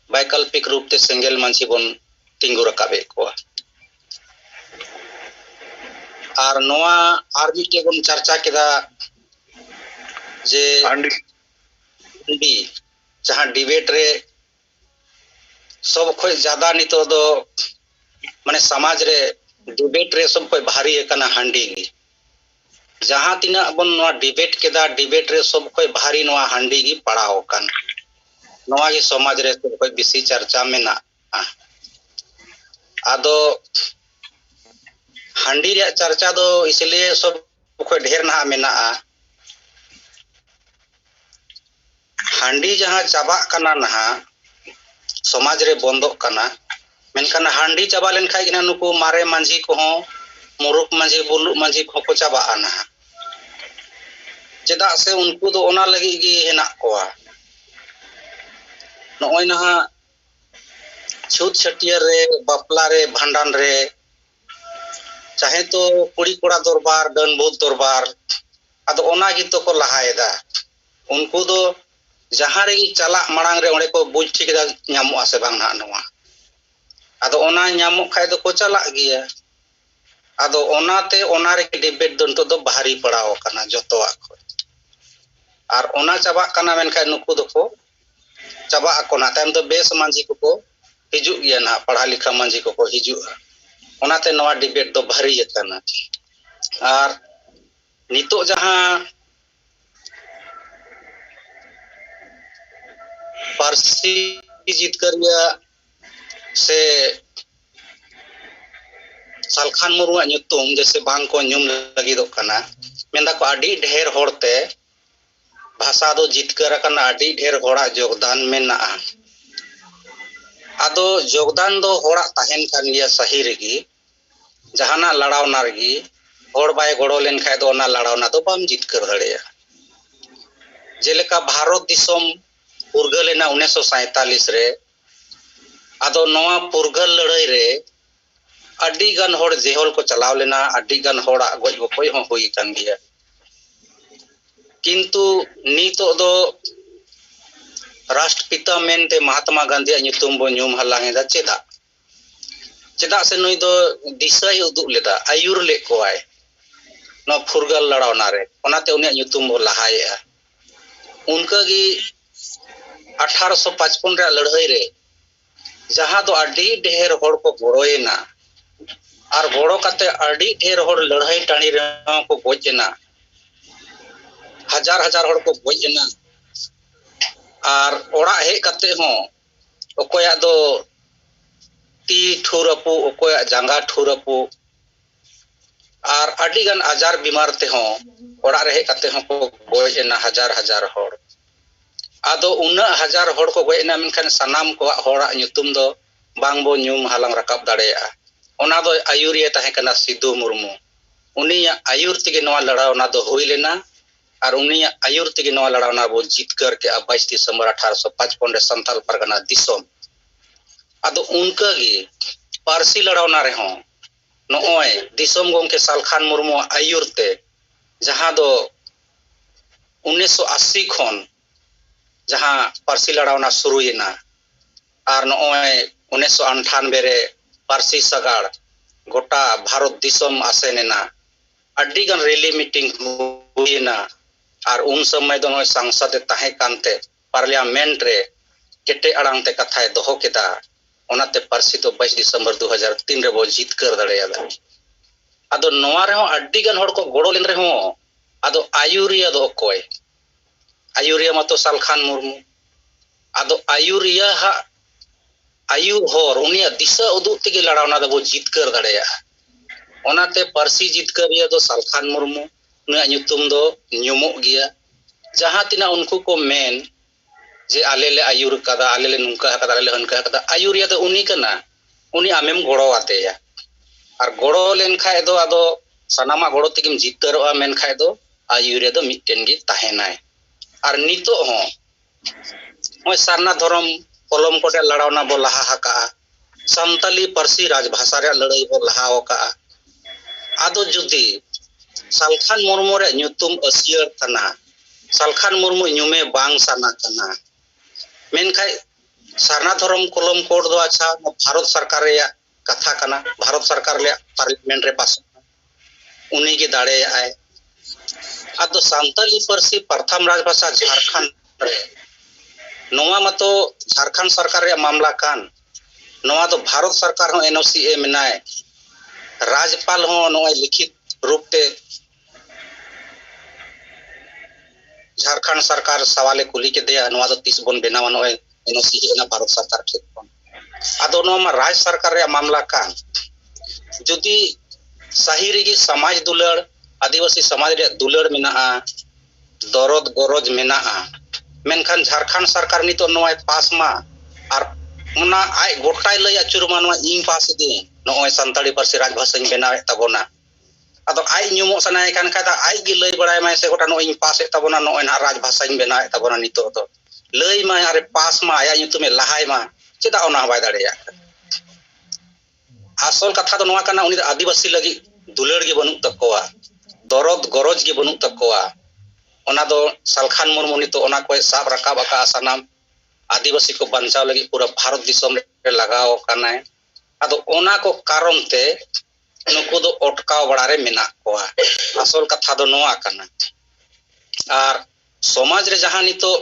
वैकल्पिक रूप ते सिंगल मांझी बन तिंगु रकाबे को और नोआ आर मिटे बन चर्चा केदा जे अंडी जहां डिबेट रे सब खोय ज्यादा नितो दो माने समाज रे डिबेट रे सब कोई भारी एकना हांडी गी जहां तिना बन नोआ डिबेट केदा डिबेट रे सब कोई भारी नोआ हांडी गी पड़ाओ कन नोआ गे समाज रे सब कोई बेसी चर्चा में ना आदो हांडी रे चर्चा दो इसलिए सब को ढेर ना मेना हांडी जहां चाबा कना ना समाज रे बंदोक कना मेनखान हांडी चाबा लेन खाय गिना नुकु मारे मांझी को हो मुरुक मांझी बुलुक मांझी को चाबा ना चेदा से उनको दो ओना लगी गी हेना कोआ नोय ना छूत छटियर रे बापला रे भांडन रे चाहे तो कुड़ी कोड़ा दरबार डन बहुत दरबार आदो ओना गी तो को लहायदा उनको दो जहां रे चला मांग रे ओंडे को बुझ ठीक दा न्यामो आसे बांग ना नवा आदो ओना न्यामो खाय दो को चला गिया आदो ओनाते ओना रे डिबेट दंतो दो भारी पड़ाव कना जतो आखो और ओना चाबा कना मेन खाय नुकु दो को चाबा आकोना ताम तो बेस मांझी को हिजु गिया ना पढ़ा लिखा मांझी को हिजु ओनाते नवा डिबेट दो भारी यतना और नितो जहां पारसी जितकरिया से सालखान मुरुआ ᱧᱩᱛᱩᱢ जैसे बांग को ᱧᱩᱢ लगिदो कना मेंदा को आडी ढेर होड़ते भाषा दो जितकर कना आडी ढेर होड़ा योगदान मेना आदो योगदान दो होड़ा ताहेन कान गिया सही रेगी जहाना लड़ावना रेगी होड़ बाय गड़ो लेन खाय दो ओना लड़ावना दो बाम जितकर दड़ेया जेलेका भारत दिसोम पुरगल लेना 1947 रे आदो नवा पुरगल लड़ाई रे अड्डी गन होड़ जेहोल को चलाव लेना अड्डी गन होड़ा गoj गपय हो होई कान गिया किंतु नीतो दो राष्ट्रपिता मेनते महात्मा गांधी ᱧᱩᱛᱩᱢ बो ᱧᱩᱢ हलांगेदा चेदा से नुई दो दिशा उदुग लेदा आयुर ले कोआय नो फुरगल लड़ावना रे ओनाते उनिया ᱧᱩᱛᱩᱢ बो लहायआ उनका गी 1855 रे लड़ाई रे जहां दो अड्डी ढेर होड़ को गोड़ोयना और गोड़ो काते अड्डी ढेर होड़ लड़ाई टाणी रे को गोजना हजार हजार होड़ को गोजना और ओड़ा हे काते हो ओकोया दो ती ठुरपु ओकोया जांगा ठुरपु और अड्डी गन आजार बीमार ते हो ओड़ा रे हे काते हो को गोजना हजार हजार होड़ आदो उना हजार होड़ को गोजना मेनखान सनाम को होड़ा ᱧᱩᱛᱩᱢ दो बांग बो ᱧᱩᱢ हालांग रकाब दाड़ेया ओना दो आयुरिया ताहे कना सिद्धू मुर्मू उनिया आयुर तिगे नवा लड़ाव ना दो होई लेना और उनिया आयुर तिगे नवा लड़ाव ना बो जितकर के 22 दिसंबर 1855 रे संथाल परगना दिसोम आदो उनका गी पारसी लड़ाव ना रे हो नोय दिसोम गोंके सालखान मुर्मू आयुर ते जहां दो 1980 खन जहां पारसी लड़ाव ना शुरुयना और नोय 1998 रे पारसी सगाड़ गोटा भारत दिसोम आसेनेना अड्डी गन रैली मीटिंग हुईना और उन समय दो सांसद ताहे कांते पार्लियामेंट रे केटे अड़ांग ते कथाय दोहो केदा ओनाते पारसी तो 22 दिसंबर 2003 रे बो जितकर दड़ेयादा आदो नोवा रे हो अड्डी गन होड़ को गोड़ो लेन रे हो आदो आयुरिया दो कोय आयुरिया मतो सालखान मुर्मू आदो आयुरिया हा आयुर होर उनिया दिशा उदुग तेगे लड़ावना दो जितकर दड़ेया ओनाते पारसी जितकरिया दो सालखान मुर्मू उनिया ᱧᱩᱛᱩᱢ दो ᱧᱩᱢो गिया जहां तिना उनको को मेन जे आले ले आयुर कदा आले ले नुंका कदा आले ले हनका कदा आयुरिया दो उनी कना उनी आमेम गोड़ो आतेया और गोड़ो लेन खाय दो आदो सनामा गोड़ो तिगिम जितकरोआ मेन खाय दो आयुरिया दो मिटेन गी ताहेनाय और नितो हो ओय सारना धर्म कलम कोटे लड़ावना बो लहा हका संताली पारसी राजभाषा रे लड़ाई बो लहा होका आदो जुदी सालखान मुर्मू रे ᱧᱩᱛᱩᱢ असियर कना सालखान मुर्मू ᱧᱩᱢे बांग साना कना मेनखाय सारना धर्म कलम कोड दो अच्छा भारत सरकार रे कथा कना भारत सरकार ले पार्लियामेंट रे पास उनी के दाड़े आए आदो संताली पारसी प्रथम राजभाषा झारखंड रे नोवा मतो झारखंड सरकार रे मामला कान नोवा तो भारत सरकार हो एनओसी ए मिनाय राज्यपाल हो नोय लिखित रूप ते झारखंड सरकार सवाले कुली के दे नोवा तो 30 बन बेनावा नोय एनओसी ए ना भारत सरकार के ᱟᱫᱚ ᱱᱚᱣᱟ ᱢᱟ ᱨᱟᱡᱽ ᱥᱚᱨᱠᱟᱨ ᱨᱮᱭᱟᱜ ᱢᱟᱢᱞᱟ ᱠᱟᱱ ᱡᱩᱫᱤ ᱥᱟᱦᱤ ᱨᱮᱜᱮ ᱥᱚᱢᱟᱡᱽ ᱫᱩᱞᱟᱹᱲ आदिवासी समाज रे दुलड़ मेना दरद गरज मेना मेनखान झारखंड सरकार नितो नोय पास मा और उना आय गोटाय लय अचुर मा नोय इन पास दे नोय संताली पार्सी राजभाषा बनावे तबोना आदो आय ᱧᱩᱢᱚᱜ ᱥᱟᱱᱟᱭ ᱠᱟᱱ ᱠᱷᱟᱡ ᱟᱭ ᱜᱮ ᱞᱟᱹᱭ ᱵᱟᱲᱟᱭ ᱢᱟᱭ ᱥᱮ ᱜᱚᱴᱟ ᱱᱚᱜ ᱤᱧ ᱯᱟᱥ ᱮ ᱛᱟᱵᱚᱱᱟ ᱱᱚᱜ ᱱᱟ ᱨᱟᱡᱽᱵᱷᱟषᱟᱧ ᱵᱮᱱᱟᱣ ᱮ ᱛᱟᱵᱚᱱᱟ ᱱᱤᱛᱚᱜ ᱫᱚ ᱞᱟᱹᱭ ᱢᱟᱭ ᱟᱨ ᱯᱟस मा आया ᱧᱩᱛᱩᱢᱮ ᱞᱟᱦᱟᱭ मा ᱪᱮᱫᱟᱜ ᱚᱱᱟ ᱵᱟᱭ ᱫᱟᱲᱮᱭᱟᱜ आसल कथा दो नोआ काना उनी आदिवासी लगी दुलड़ गे बनुक तकोआ दरद गरज गे बनुक तकोआ ओना दो सालखान मुर्मू नितो ओना कोय साब रकाब आका सानाम आदिवासी को बंचाव लगी पूरा भारत दिसम रे लगाव कानाय आदो ओना को कारण ते नुकु दो अटकाव बड़ा रे मेना कोआ आसल कथा दो नोआ काना और समाज रे जहां नितो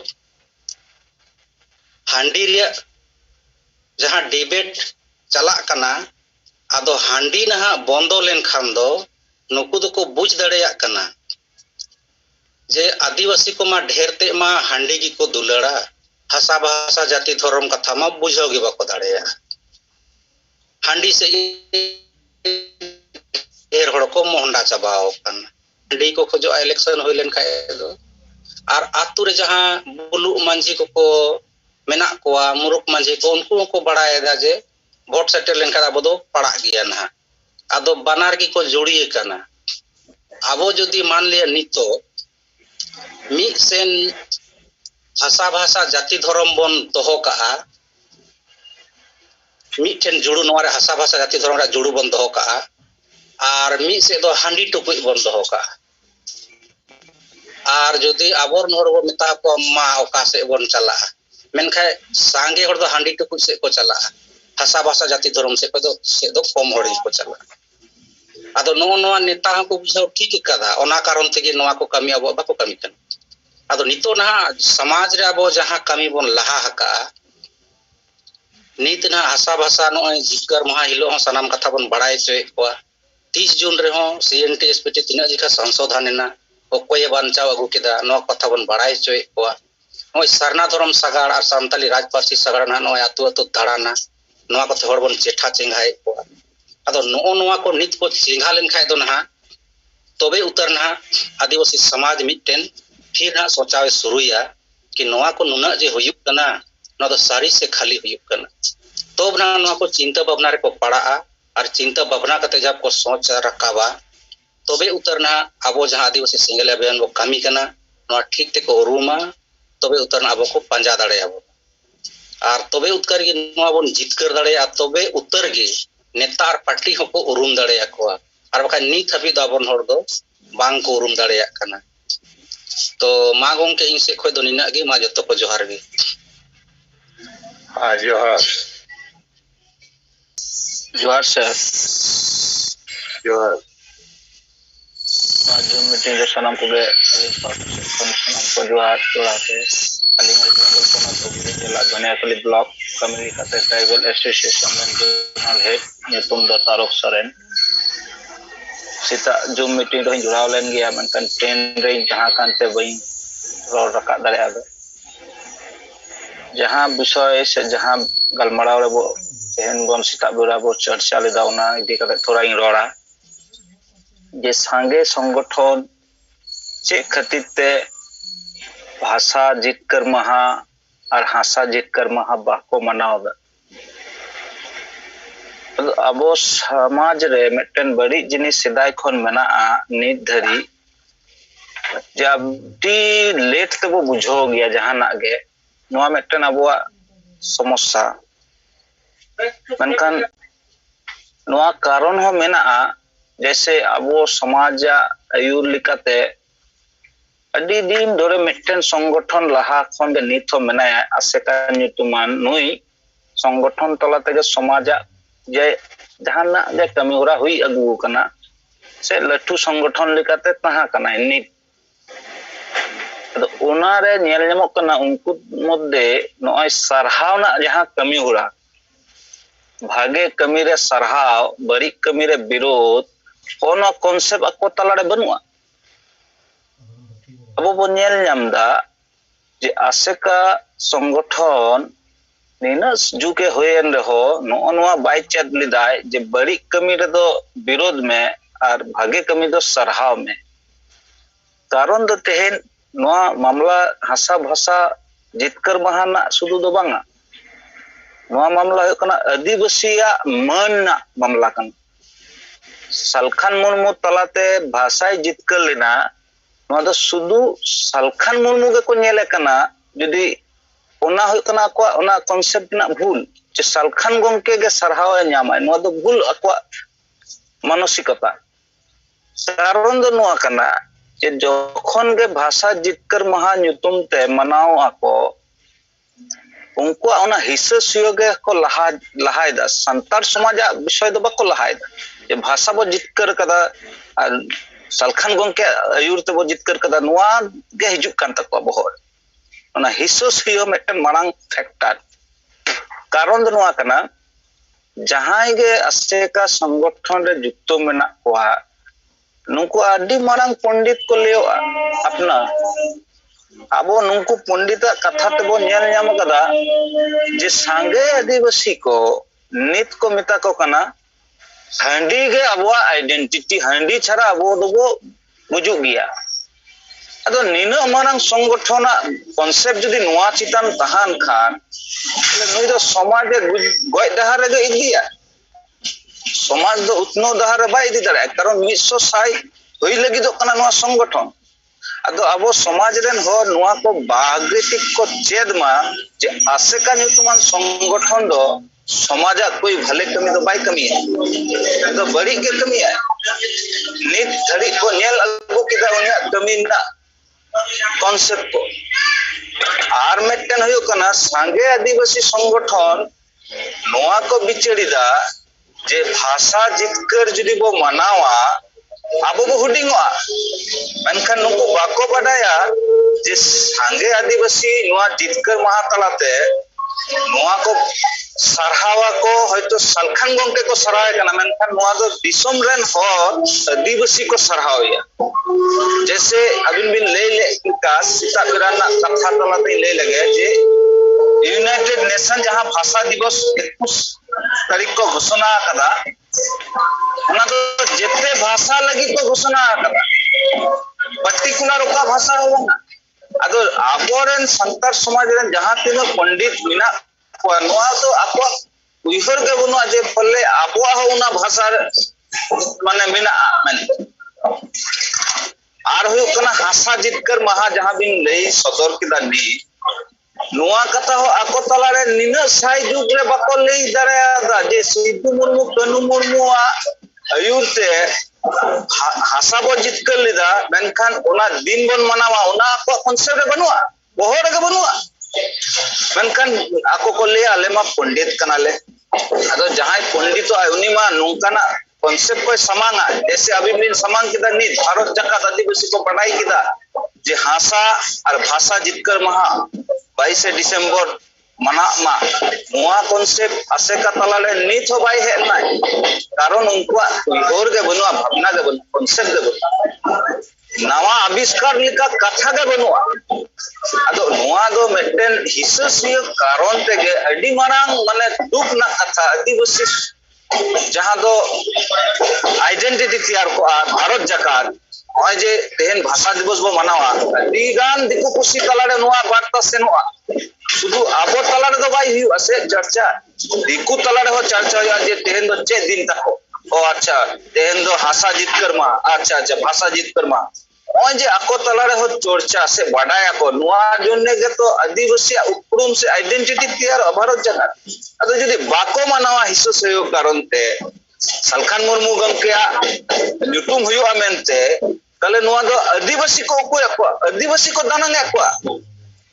हांडी रे जहां डिबेट चला काना आदो हांडी नहा बंदो लेन खान दो नुकु दो को बुझ दड़ेया काना जे आदिवासी को मा ढेर ते मा हांडी की को दुलड़ा भाषा भाषा जाति धर्म कथा मा बुझो गे बाको दड़ेया हांडी से ढेर हड़ को मोहंडा चबाओ काना हांडी को खोजो इलेक्शन होय लेन खाय दो और आतु रे जहां बुलु मांझी को मेना कोआ मुरुक मांझी को उनको को बड़ाय दा जे वोट सेटल लेन का बदो पड़ा गया ना आदो बनार की को जोड़िए काना आबो जदि मान लिया नितो मी सेन भाषा भाषा जाति धर्म बन दोहो का मी ठेन जुड़ू नोरे भाषा भाषा जाति धर्म रा जुड़ू बन दोहो का और मी से दो हांडी टुकुई बन दोहो का और जदि आबोर नोर बो मिता को मा ओका से बन चला मेनखाय सांगे हर दो हांडी टुकुई से को चला भाषा भाषा जाति धर्म से दो कम हड़ी को चला आदो नो नो नेता को बुझाव ठीक कदा ओना कारण तेगे नोआ को कमी अब बाको कमी कन आदो नितो ना समाज रे अब जहां कमी बन लहा हका नित ना भाषा भाषा नो जिकर महा हिलो सनाम कथा बन बड़ाय चोय कोआ 30 जून रे हो सीएनटी एसपीटी तिना जिका संशोधन ना ओकोय बानचाव अगु केदा नो कथा बन बड़ाय चोय कोआ ओय सरना धर्म सगाड़ और सांताली राजपार्सी सगाड़ ना नो आतु आतु दाड़ाना नोआ को थोड़ बन चेठा चेंगाय कोआ आदो नो नोआ को नित को चेंगा लेन खाय दो ना तबे उतर ना आदिवासी समाज मिटेन फिर ना सोचावे शुरुया कि नोआ को नुना जे हुयुक कना नो दो सारी से खाली हुयुक कना तब ना नोआ को चिंता भावना रे को पड़ा और चिंता भावना कते जब को सोच रखाबा तबे उतर ना आबो जहां आदिवासी सिंगल अभियान वो कमी कना नोआ ठीक ते को उरुमा तबे उतर ना आबो को पंजा दाड़े आबो और तबे उत्तर गे नोआ बन जितकर दाड़े तबे उतर गे नेता और पार्टी को उरुम दाड़े आकोआ और बका नित हबी दाबन हर दो बांग को उरुम दाड़े आकना तो मा गोंके इन से खोय दो निना गे मा जतो को जोहार गे हाँ जोहार जोहार सर जोहार आज मीटिंग रे सनम को गे सनम को जोहार जोड़ाते अलिंग जंगल कोना तो जिला बनियापल्ली ब्लॉक कम्युनिटी खाते ट्राइबल एसोसिएशन जनरल हेड नितुम द तारक सरेन सीता जूम मीटिंग रे जुड़ाव लेन गया मनकन ट्रेन रे जहां कानते बई रोड रका दाड़े आबे जहां विषय से जहां गलमड़ाव रे बो तेहन बन सीता बेरा बो चर्चा लेदा ओना इदी कते थोड़ा इन रोड़ा जे सांगे संगठन चे खातिर ते भाषा जितकर महा और हासा जितकर महा बाको मनाव अब समाज रे मिटन बड़ी जिनिस सिदाय खन मेना नित धरी जब टी लेट ते बो बुझो गया जहाना गे नोआ मिटन अबवा समस्या मनकन नोआ कारण हो मेना जैसे अबो समाज आयुर लिकाते अडी दिन धरे मिटन संगठन लहा खन गे नित हो मेनाया आसेका नितुमान नुई संगठन तला तेगे समाज जे जहाना जे कमी होरा हुई अगु कना से लठू संगठन लिकाते तहा कना नित ओना रे नेल नेमो कना उनको मध्य नय सरहावना जहां कमी होरा भागे कमी रे सरहाव बड़ी कमी रे विरोध कोनो कॉन्सेप्ट अको तलाड़े बनुआ अब बो नेल नामदा जे आसेका संगठन नीना जुगे होयन रहो नोआ बाय चेद लिदाय जे बड़ी कमी रे दो विरोध में और भागे कमी दो सरहाव में कारण दो तेहेन नोआ मामला हासा भाषा जितकर महाना सुदु दो बांगा नोआ मामला हो कना आदिवासिया मन ना मामला कन सालखान मुर्मू तलाते भाषा जितकर लेना नोआ दो सुदु सालखान मुर्मू के को नेले कना जदि ओना हो कना को ओना कॉन्सेप्ट ना भूल जे सालखान गंके के सरहाव न्यामाय नोआ दो भूल अको मानसिकता कारण दो नोआ कना जे जखन के भाषा जितकर महा न्युतुम ते मनाव आको उनको ओना हिस्सा सुयोगे को लहायदा संतार समाज विषय दो बको लहायदा जे भाषा बो जितकर कदा सालखान गंके आयुर ते बो जितकर कदा नोआ गे हिजुक कान तको बहर ओना हिस्सा सुयो मेटन मांग फैक्टर कारण दो नोआ कना जहां गे आसेका संगठन रे जुक्तो मेना कोआ नुको आदि मांग पंडित को लेओ अपना आबो नुको पंडिता कथा ते बो नेल न्याम कदा जे सांगे आदिवासी को नित को मिता को कना हांडी गे आबो आइडेंटिटी हांडी छाड़ा आबो दबो बुजु गया अदो निनो मांग संगठन कॉन्सेप्ट जदी नोआ चितान तहान खान नुई दो समाज गय डहार गे इदिया समाज दो उतनो डहार बाय इदी दाड़े कारण 100 होई लगी दो कना नोआ संगठन अदो आबो समाज रेन हो नोआ को बागेटिक को चेद मा जे आसेका न्यूतुमान संगठन दो समाज कोई भले कमी दो बाय कमी है तो बड़ी के कमी है नित धड़ी को नेल अगु किदा उनिया कमी ना कॉन्सेप्ट को आर मेटन होयो कना सांगे आदिवासी संगठन नोआ को बिचड़ीदा जे भाषा जितकर जदि बो मनावा आबो बो हुडिंगवा मनखान नुको बाको बडाया जे सांगे आदिवासी नोआ जितकर महातलाते नोआ को सरहावा को हयतो सालखान गंके को सराय कना मनखान नोआ दो दिसम रेन हो आदिवासी को सरहावया जैसे अबिन बिन ले का सीता बिराना कथा तलाते ले लगे जे यूनाइटेड नेशन जहां भाषा दिवस 21 तारीख को घोषणा कदा ओना तो जेते भाषा लगी को घोषणा कदा पर्टिकुलर ओका भाषा होना अदो आबोरेन संतार समाज रेन जहां तिनो पंडित बिना को नोआ तो आपो उइहर के बनो जे पल्ले आबो हो उना भाषा माने बिना माने आर हो कना हासा जितकर महा जहां बिन ले सदर किदा नी नोआ कथा हो आको तला रे निना साई जुग रे बाको ले दाड़ा जे सिद्धू मुर्मू कनु मुर्मू आयुरते हासा बो जितकर लिदा मेनखान ओना दिन बन मनावा ओना को कॉन्सेप्ट रे बनुआ बहर गे बनुआ मेनखान आको को ले आले मा पंडित कनाले अदो जहां पंडित उनी मा नोंकाना कॉन्सेप्ट को समांगा जैसे अभी बिन समांग किदा नी भारत जकात आदिवासी को पढ़ाई किदा जे हासा और भाषा जितकर महा 22 डिसेंबर मना मा नोआ कॉन्सेप्ट आसेका तलाले नीत हो बाय हेना कारण उनका उइहर गे बनुआ भावना गे बनुआ कॉन्सेप्ट गे बनुआ नवा आविष्कार लिका कथा गे बनुआ अदो नोआ दो मेटेन हिस्सेसिय कारण तेगे अडी मारांग माने दुख ना कथा आदिवासी जहां दो आइडेंटिटी तैयार को भारत जकात होय जे तेहन भाषा दिवस बो मनावा दिगान दिकु कुसी तलारे नोआ बार्ता सेनोआ शुधु आबो तलारे दो बाई हिउ असे चर्चा दिकु तलारे हो चर्चा या जे तेहन दो चे दिन तको ओ अच्छा तेहन दो भाषा जितकर मा अच्छा भाषा जितकर मा होय जे आको तलारे हो चर्चा से बडाया को नोआ जोने के तो आदिवासी उपरुम से आइडेंटिटी तैयार भारत जकात अदो जदि बाको मनावा हिस्सो सहयोग कारण ते सालखान मुर्मू गंके न्यूटुम हुआ मेनते तले नोआ दो आदिवासी को को आदिवासी को दानंगे को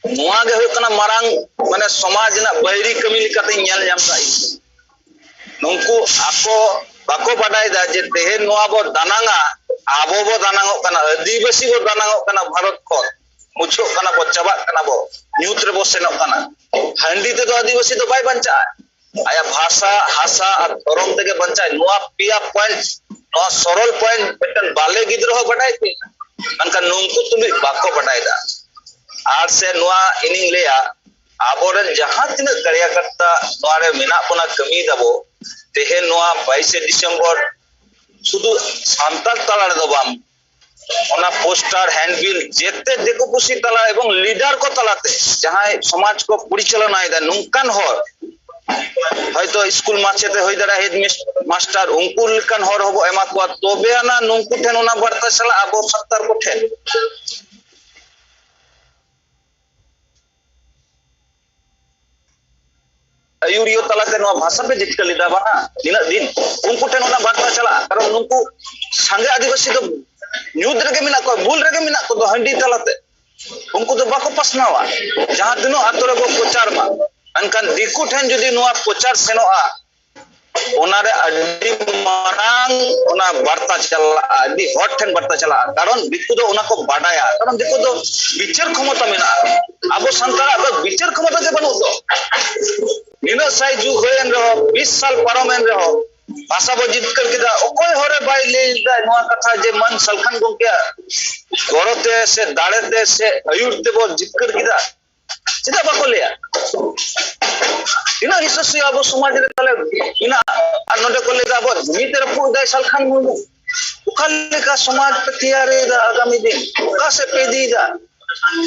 नोआ गे हुई कना मारांग माने समाज ना बैरी कमी लिकाते ᱧᱮᱞ ᱧᱟᱢ दा नुंकु आको बाको बडाय दा जे तेहे नोआ बो दानंगा आबो बो दानंगो कना आदिवासी बो दानंगो कना भारत को मुछो कना बो चाबा कना बो न्यूट रे बो सेनो कना हंडी ते दो आदिवासी तो बाय बंचा आया भाषा हासा और धर्म तेगे बंचा नोआ पिया पॉइंट नोआ सरल पॉइंट बेटन बाले गिद्रो हो बडाय ते मनका नुंकु तुमी बाको बडाय दा आर से नोआ इनिंग लेया आबोरेन जहां तिना कार्यकर्ता नोरे मेना कोना कमी दाबो तेहे नोआ 22 डिसेम्बर शुद्ध सांताल तला दो बाम ओना पोस्टर हैंडबिल जेते देखो पुसी तला एवं लीडर को तलाते जहां समाज को परिचालना है नुकान हर হয়তো স্কুল মাছেতে হই দাঁড়া হেড মাস্টার উনকু লকান হর হবো এমা কোয়া তবে না নুনকু ঠেন ওনা বার্তা চালা আবো সত্তার কো ঠেন ayuriyo talate no bhasa pe jitkal lida bana dina din unku ঠেন ওনা বার্তা চালা কারণ নুনকু sange adivasi do nyud rege mina ko bul rege mina ko do handi talate unku do bako pasnawa jahan dino atore bo prochar ma ankan diku ঠেন যদি নোয়া প্রচার সেনোয়া ওনারে আদি Marang ওনা বার্তা চালা আদি হট ঠেন বার্তা চালা কারণ দিকু দো ওনা কো বাডায়া কারণ দিকু দো বিচার ক্ষমতা মেনা আবো সান্তারা দো বিচার ক্ষমতা কে বানু দো নিনা সাই যু হয়েন রহ 20 সাল পারমেন রহ ভাষা বো জিতকর কিদা ওকই হরে বাই লেইদা নোয়া কথা যে মান সলখান গংকে গরতে সে দাড়েতে সে আয়ুরতে বো জিতকর কিদা চিদা বাকো লিয়া ina hisasi abo समाज रे तले ina anote ko lega abo jumi tere pu dai salkhan mumu ukale ka समाज pe tiyare da agami din ka se pedi da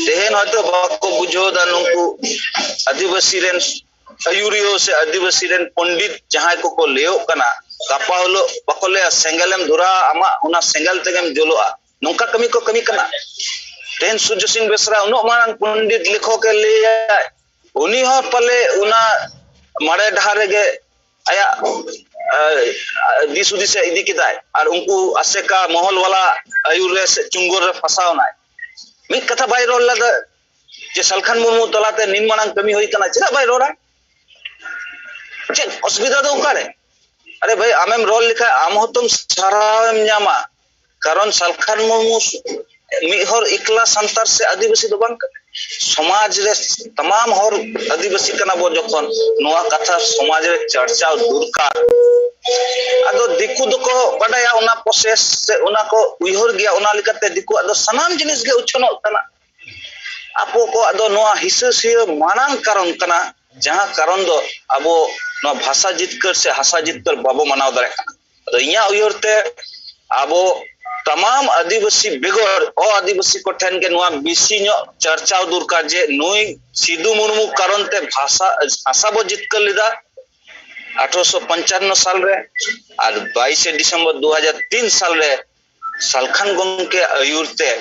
dehen hoyto bako bujho da nunku adivasi ren ayuriyo se adivasi ren pandit jahay ko leo kana kapa holo bako le sengalem dhura ama una sengal tegem joloa nongka kami ko kami kana ten Surya Singh Besra uno marang pandit likho ke liya uni ho pale una mare dhare ge aya disudi se idi kidai ar unku aseka mohol wala ayur re chungor re fasao nai mid katha bai rol la je salkhan murmu talate nin manang kami hoi kana chira bai rora che osbida do ukare are bhai amem rol likha am hotum saram nyama karon salkhan murmu मिहर Ikla संतार से आदिवासी दो बांग समाज रे तमाम हर आदिवासी कना बो जखन नोआ कथा समाज रे चर्चा दुरकार आदो दिकु दको बडाया उना प्रोसेस से उना को उइहर गया उना लिकते दिकु आदो सनाम जिनिस गे उछनो कना आपो को आदो नोआ हिससिय मानांग कारण कना जहां कारण दो अबो नो भाषा जितकर से हासा जितकर बाबो मनाव दरे आदो इया उइहरते अबो तमाम आदिवासी बेगर ओ आदिवासी को ठेन के नुआ बिसी नो चर्चा दुरकार जे नुई सिदु मुर्मू कारण ते भाषा आशा बो जितकर लिदा 1855 साल रे और 22 दिसंबर 2003 साल रे सालखान गंके आयुरते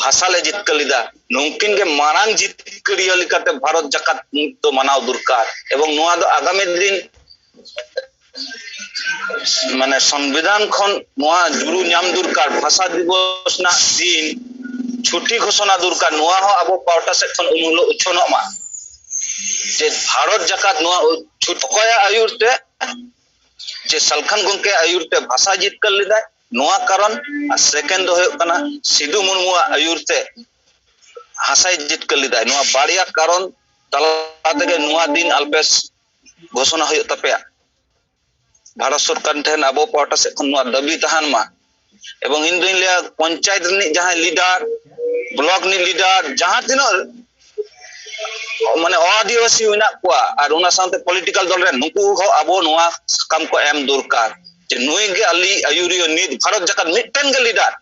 भाषा ले जितकर लिदा नुकिन के मारांग जितकरिया लिकाते भारत जाकात तो मनाव दुरकार एवं नुआ दो आगामी दिन माने संविधान खन नोआ जुरु नाम दुरकार भाषा दिवस ना दिन छुट्टी घोषणा दुरकार नोआ हो आबो पावटा से खन उनुलो उछनो मा जे भारत जाकात नोआ छुटकया आयुरते जे सलखान गंके आयुरते भाषा जितकर लिदा नोआ कारण सेकेंड हो कना सिदु मुर्मु आयुरते भाषा जितकर लिदा नोआ बाड़िया कारण तला तेगे नोआ दिन अल्पेस घोषणा हो तपेया भारत सरकार ठेन अब पाटा से दाबी तहान मा एवं इन दिन लिया पंचायत नि जहां लीडर ब्लॉक नि लीडर जहां तीन माने आदिवासी हुना कुआ और उना साथे पॉलिटिकल दल रे नुकु हो अब नोआ काम को एम दरकार जे नुई गे अली आयुरियो नित भारत जकात मिटन गे लीडर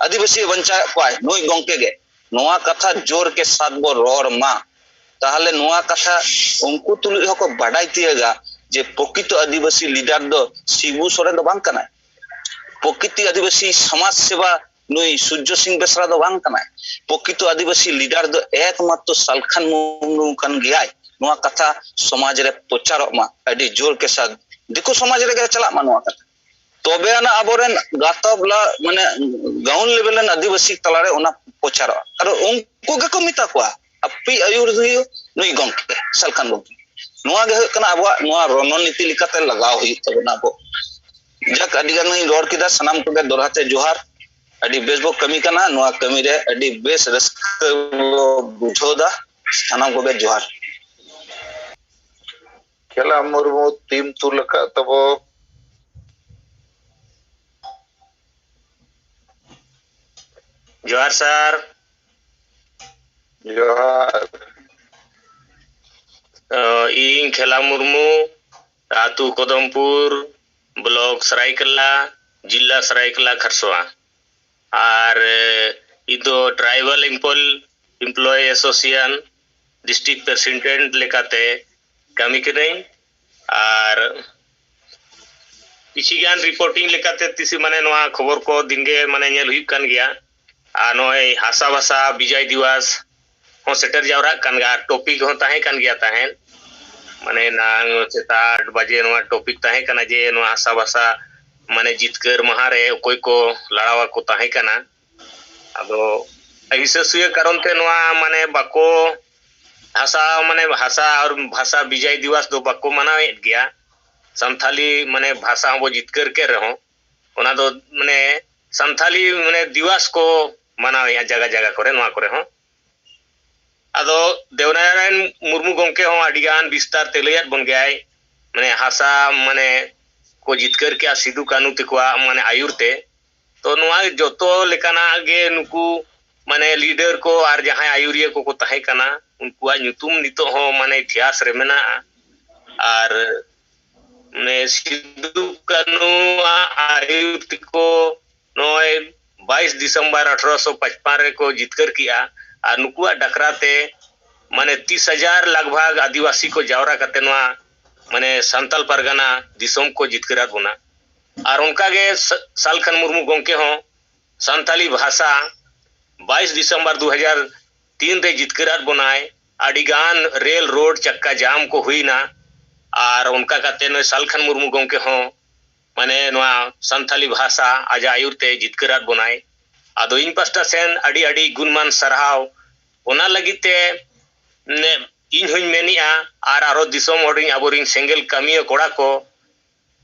आदिवासी बंचा कुआ नुई गंके गे नोआ कथा जोर के साथ बो रोर मा ताहले नोआ कथा उनको तुलि हको बाडाई तियगा जे प्रकृत आदिवासी लीडर दो शिबू सोरेन दो बांग कना प्रकृत आदिवासी समाज सेवा नुई सूर्य सिंह बेसरा दो बांग कना प्रकृत आदिवासी लीडर दो एकमात्र सालखान मुर्मू कन गयाय नोआ कथा समाज रे प्रचार मा अडी जोर के साथ दिको समाज रे गे चला मा नोआ कथा तबे ना आबोरेन गातबला माने गाउन लेवलन आदिवासी तलारे ओना प्रचार और उनको गे को मिता कोआ अपि आयुर दियो नुई गंके सालखान गंके नोआ गे कना अब नोआ रणनीति लिकाते लगाव हुई तबना बो जक अडिगान नहीं रोड किदा सनाम को दोराते जोहार अडी बेस बो कमी कना नोआ कमी रे अडी बेस रस बुझोदा सनाम को जोहार केला मुर्मू टीम तुलका तबो जोहार सर जोहार खेला मुर्मू आतु कदमपुर ब्लॉक सरायकला जिला सरायकला खरसोआ और इदो tribal employ association district president लेकाते कमी करें और किसी गान रिपोर्टिंग लेकाते तिसी माने नोआ खबर को दिनगे माने नेल हुई कान गया आ नोय हासा भाषा विजय दिवस हो सेटर जावरा कान गा टॉपिक हो ताहे कान गया ताहे माने नांग चेता 8 बजे नोआ टॉपिक ताहे काना जे नोआ हासा भाषा माने जितकर महारे कोई को लड़ावा को ताहे काना अदो ऐसे सुये कारण ते नोआ माने बाको भाषा और भाषा विजय दिवस दो बाको मनावे गया संथाली माने भाषा वो जितकर के रहो ओना दो माने संथाली माने दिवस को मनावे जगह जगह करे नोआ करे हो अदो देवनारायण मुर्मू गोंके हो अडिगान विस्तार तेलैयात बन गया माने हासा माने को जितकर के सिदु कानू तकवा माने आयुरते तो नोआ जोतो लेकाना गे नुकु माने लीडर को और जहां आयुरिया को ताहे काना उनकुआ नुतुम नितो हो माने इतिहास रे मेना और ने सिदु कानू आयुर को नोय 22 दिसंबर 1855 रे को जितकर किया और नुकुआ डकराते माने 30,000 लगभग आदिवासी को जावरा करते नोआ माने संतल परगना दिसोम को जितकर बुना और उनका गे सालखन मुर्मू गोंके हो संताली भाषा 22 दिसंबर 2003 रे जितकर बनाए अडिगान रेल रोड चक्का जाम को हुई ना और उनका कहते न सालखन मुर्मू गोंके हो माने नोआ संथाली भाषा आज आयुरते जितकर बनाए आदो इन पास्टा सेन अडी अडी गुणमान सरहाव ओना लगिते ने इन हुई मेनिया और आरो दिसोम होडिंग अबोरिंग सेंगल कमियो कोड़ा को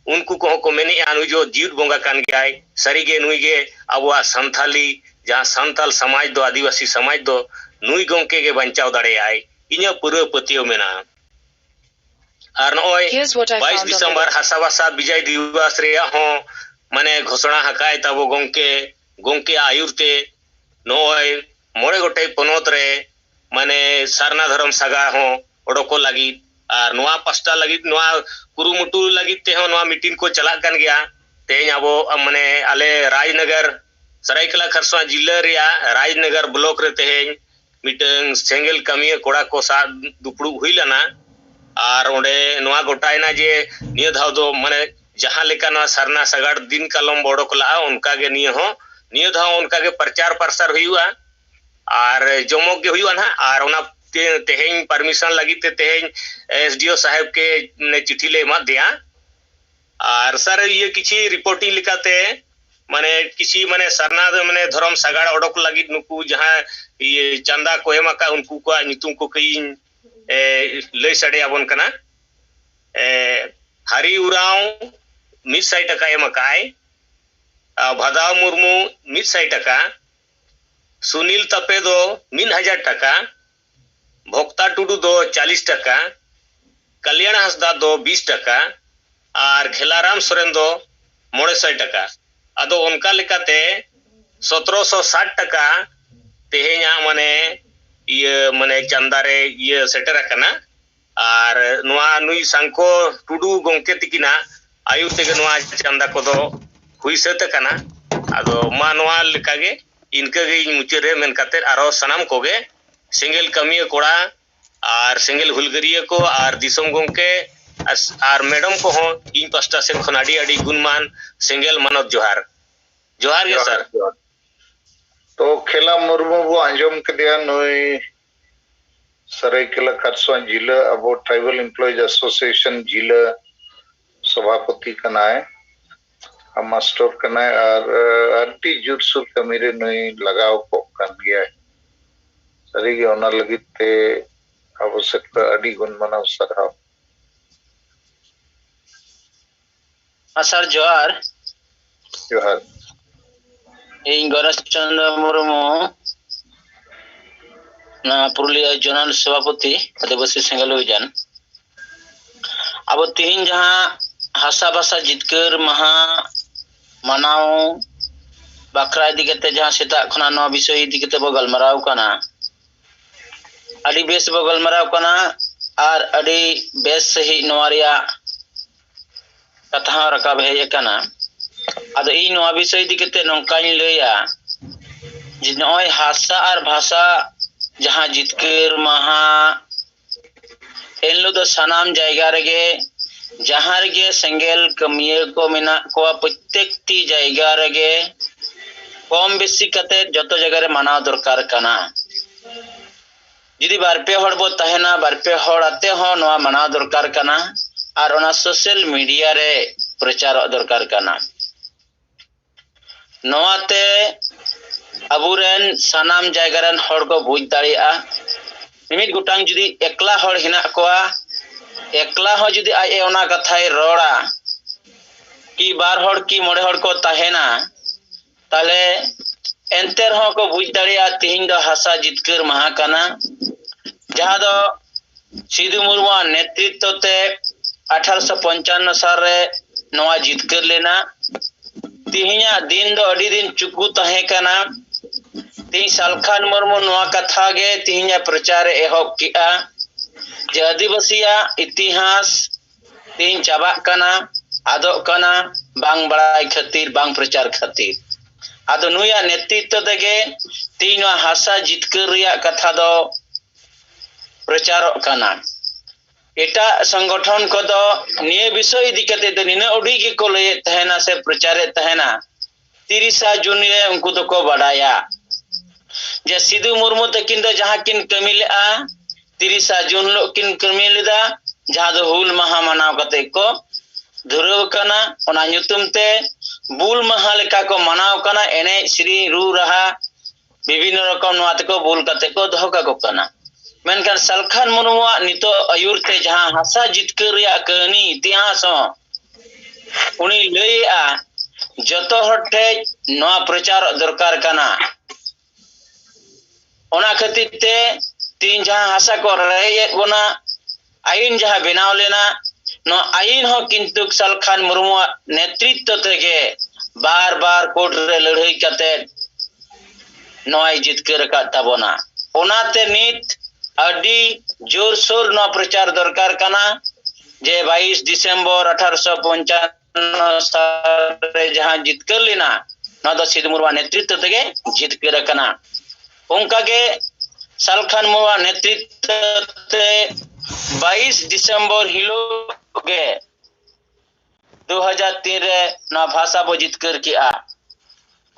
उनको को मेनिया नु जो जीव बोंगा कान गया सरीगे नुईगे अबवा संथाली जहाँ संताल समाज दो आदिवासी समाज दो नुई गोंके के बंचाव दाड़े आए इन पूरा पतियो मेना और नोय 22 दिसंबर हासा भाषा विजय दिवस रे हो माने घोषणा हकाय तबो गोंके आयुरते नोय मोड़े गोटे पनोत रे माने सारना धर्म सगा हो ओडको लगी और नोआ पास्टा लगी नोआ कुरुमुटु लगी ते हो नोआ मीटिंग को चला कान गया तेज अबो माने आले राजनगर सरायकला खरसोआ जिला रिया राजनगर ब्लॉक रे तेज मीटिंग सेंगल कमिया कोड़ा को सा दुपड़ू हुई लना और ओडे नोआ गोटायना जे निय धाव दो माने जहां लेका ना सरना सगाड़ दिन कलम बड़ो को ला उनका के निय धाव उनका के प्रचार प्रसार हुआ और जमोक के हुआ ना और ओना तेहें परमिशन लगी तेहें एसडीओ साहब के ने चिट्ठी ले मा दिया और सर ये किसी रिपोर्टिंग लिखाते माने किसी माने सरना माने धर्म सगाड़ ओडक लगी नुकु जहां ये चंदा को एमाका उनको को नितुम को कई ले सड़े अबन कना हरी उराव 100 टका एमाकाय भदाव मुर्मू 100 टका सुनील तपे दो 1000 टका भोक्ता टुडू दो 40 टका कल्याण हंसदा दो 20 टका और खेलाराम सोरेन दो 900 टका अदो उनका लेकाते 1760 टका तेहेኛ माने ये माने चंदारे ये सेटर कना और नुआ नुई सांको टुडू गोंके तिकिना आयु तेगे नुआ चंदा को दो हुई सेते कना अदो मा नुआ लेकागे इनके गे मुचरे मेन काते आरो सनाम कोगे सिंगल कमिया कोड़ा और सिंगल हुलगरिया को और दिसोम गोंके और मैडम को हो इन पास्टा से खनाडी अडी गुणमान सिंगल मानव जोहार जोहार के सर तो खेला मुर्मू बो आंजम कदिया नोई सरायकेला खरसोआ जिला अब ट्राइबल एम्प्लॉयज एसोसिएशन जिला सभापति कनाए हम मास्टर कनाए और अड्डी जुरसुर कमीरे नोई लगाव को कान गया सरीगे ओना लगिते आवश्यक अडी गुण मनाव सरहाव सर जोहार जोहार इन गणेश चंद्र मुर्मू ना पुरुलिया जोनल सभापति आदिवासी सेंगल अभियान अब तीन जहां हासा भाषा जितकर महा मनाव बाकरा इदी कते जहां सेता खना नो विषय इदी कते बगल मराव कना अडी बेस बगल मराव कना आर अड़ी बेस सही नोरिया कथा रकाब हेज कना आदो इ नोआ विषय दिकते नोंकाኝ लैया जे नय हासा और भाषा जहां जितकर महा एनलो दो सनाम जायगा रेगे जहां रेगे सेंगेल कमिया को मेना को प्रत्येकटी जायगा रेगे कम बेसी कते जतो जगह रे मानाव दरकार कना जुदी बारपे हड़ बो तहेना बारपे हड़ आते हो नोआ मानाव दरकार कना और ओना सोशल मीडिया रे प्रचार दरकार कना नोआते अबुरेन सनाम जायगा रेन हड़ को बुझ दाड़िया मिमित गुटांग जुदी एकला हड़ हिना कोआ एकला हो जुदी आए ओना कथाय रोड़ा कि बार हड़ की मोड़े हड़ को तहेना ताले एंतेर हो को बुझ दाड़िया तिहिं दो हासा जितकर महा कना जहां दो सिधु मुर्मू नेतृत्व ते 1855 साल रे नोआ जितकर लेना तिहिया दिन दो अड़ी दिन चुकू तहे कना ती सालखान मुर्मू नोआ कथा गे तिहिया प्रचार एहब किया जे आदिवासिया इतिहास तीन चाबा कना आदो कना बांग बड़ाई खातिर बांग प्रचार खातिर आदो नुया नेतृत्व तेगे तीन हासा जितकर रिया कथा दो प्रचार कना एटा संगठन को दो निये विषय दिकते दो निने उडी के को लय तहना से प्रचारे तहना 30 जून रे उनको तो को बड़ाया जे सिधु मुर्मू तकिन दो जहां किन कमिलेआ 30 जून लो किन कमिलेदा जहां दो हुल महा मनाव कते को धुरव कना ओना nyutum ते बुल महा लेका को मनाव कना एने श्री रू रहा विभिन्न रकम नोआते को बुल कते को दोह का को कना मेनकान सालखान मुर्मू नितो आयुर ते जहां हासा जितकर रिया कहानी इतिहास उनी लैया जतो हटे नोआ प्रचार दरकार कना ओना खातिर ते तीन जहां हासा को रहे बोना आईन जहां बनाव लेना नो आईन हो किंतु सालखान मुर्मू नेतृत्व तेगे बार बार कोर्ट रे लड़ाई कते नोआई जितकर का तबोना ओनाते नित अडी जोर शोर नो प्रचार दरकार कना जे 22 दिसंबर 1855 साल रे जहां जितकर लेना ना दो सिधु मुर्मू नेतृत्व तेगे जितकर कना उनका के सालखान मुर्मू नेतृत्व ते 22 दिसंबर हिलो के 2003 रे ना भाषा बो जितकर किया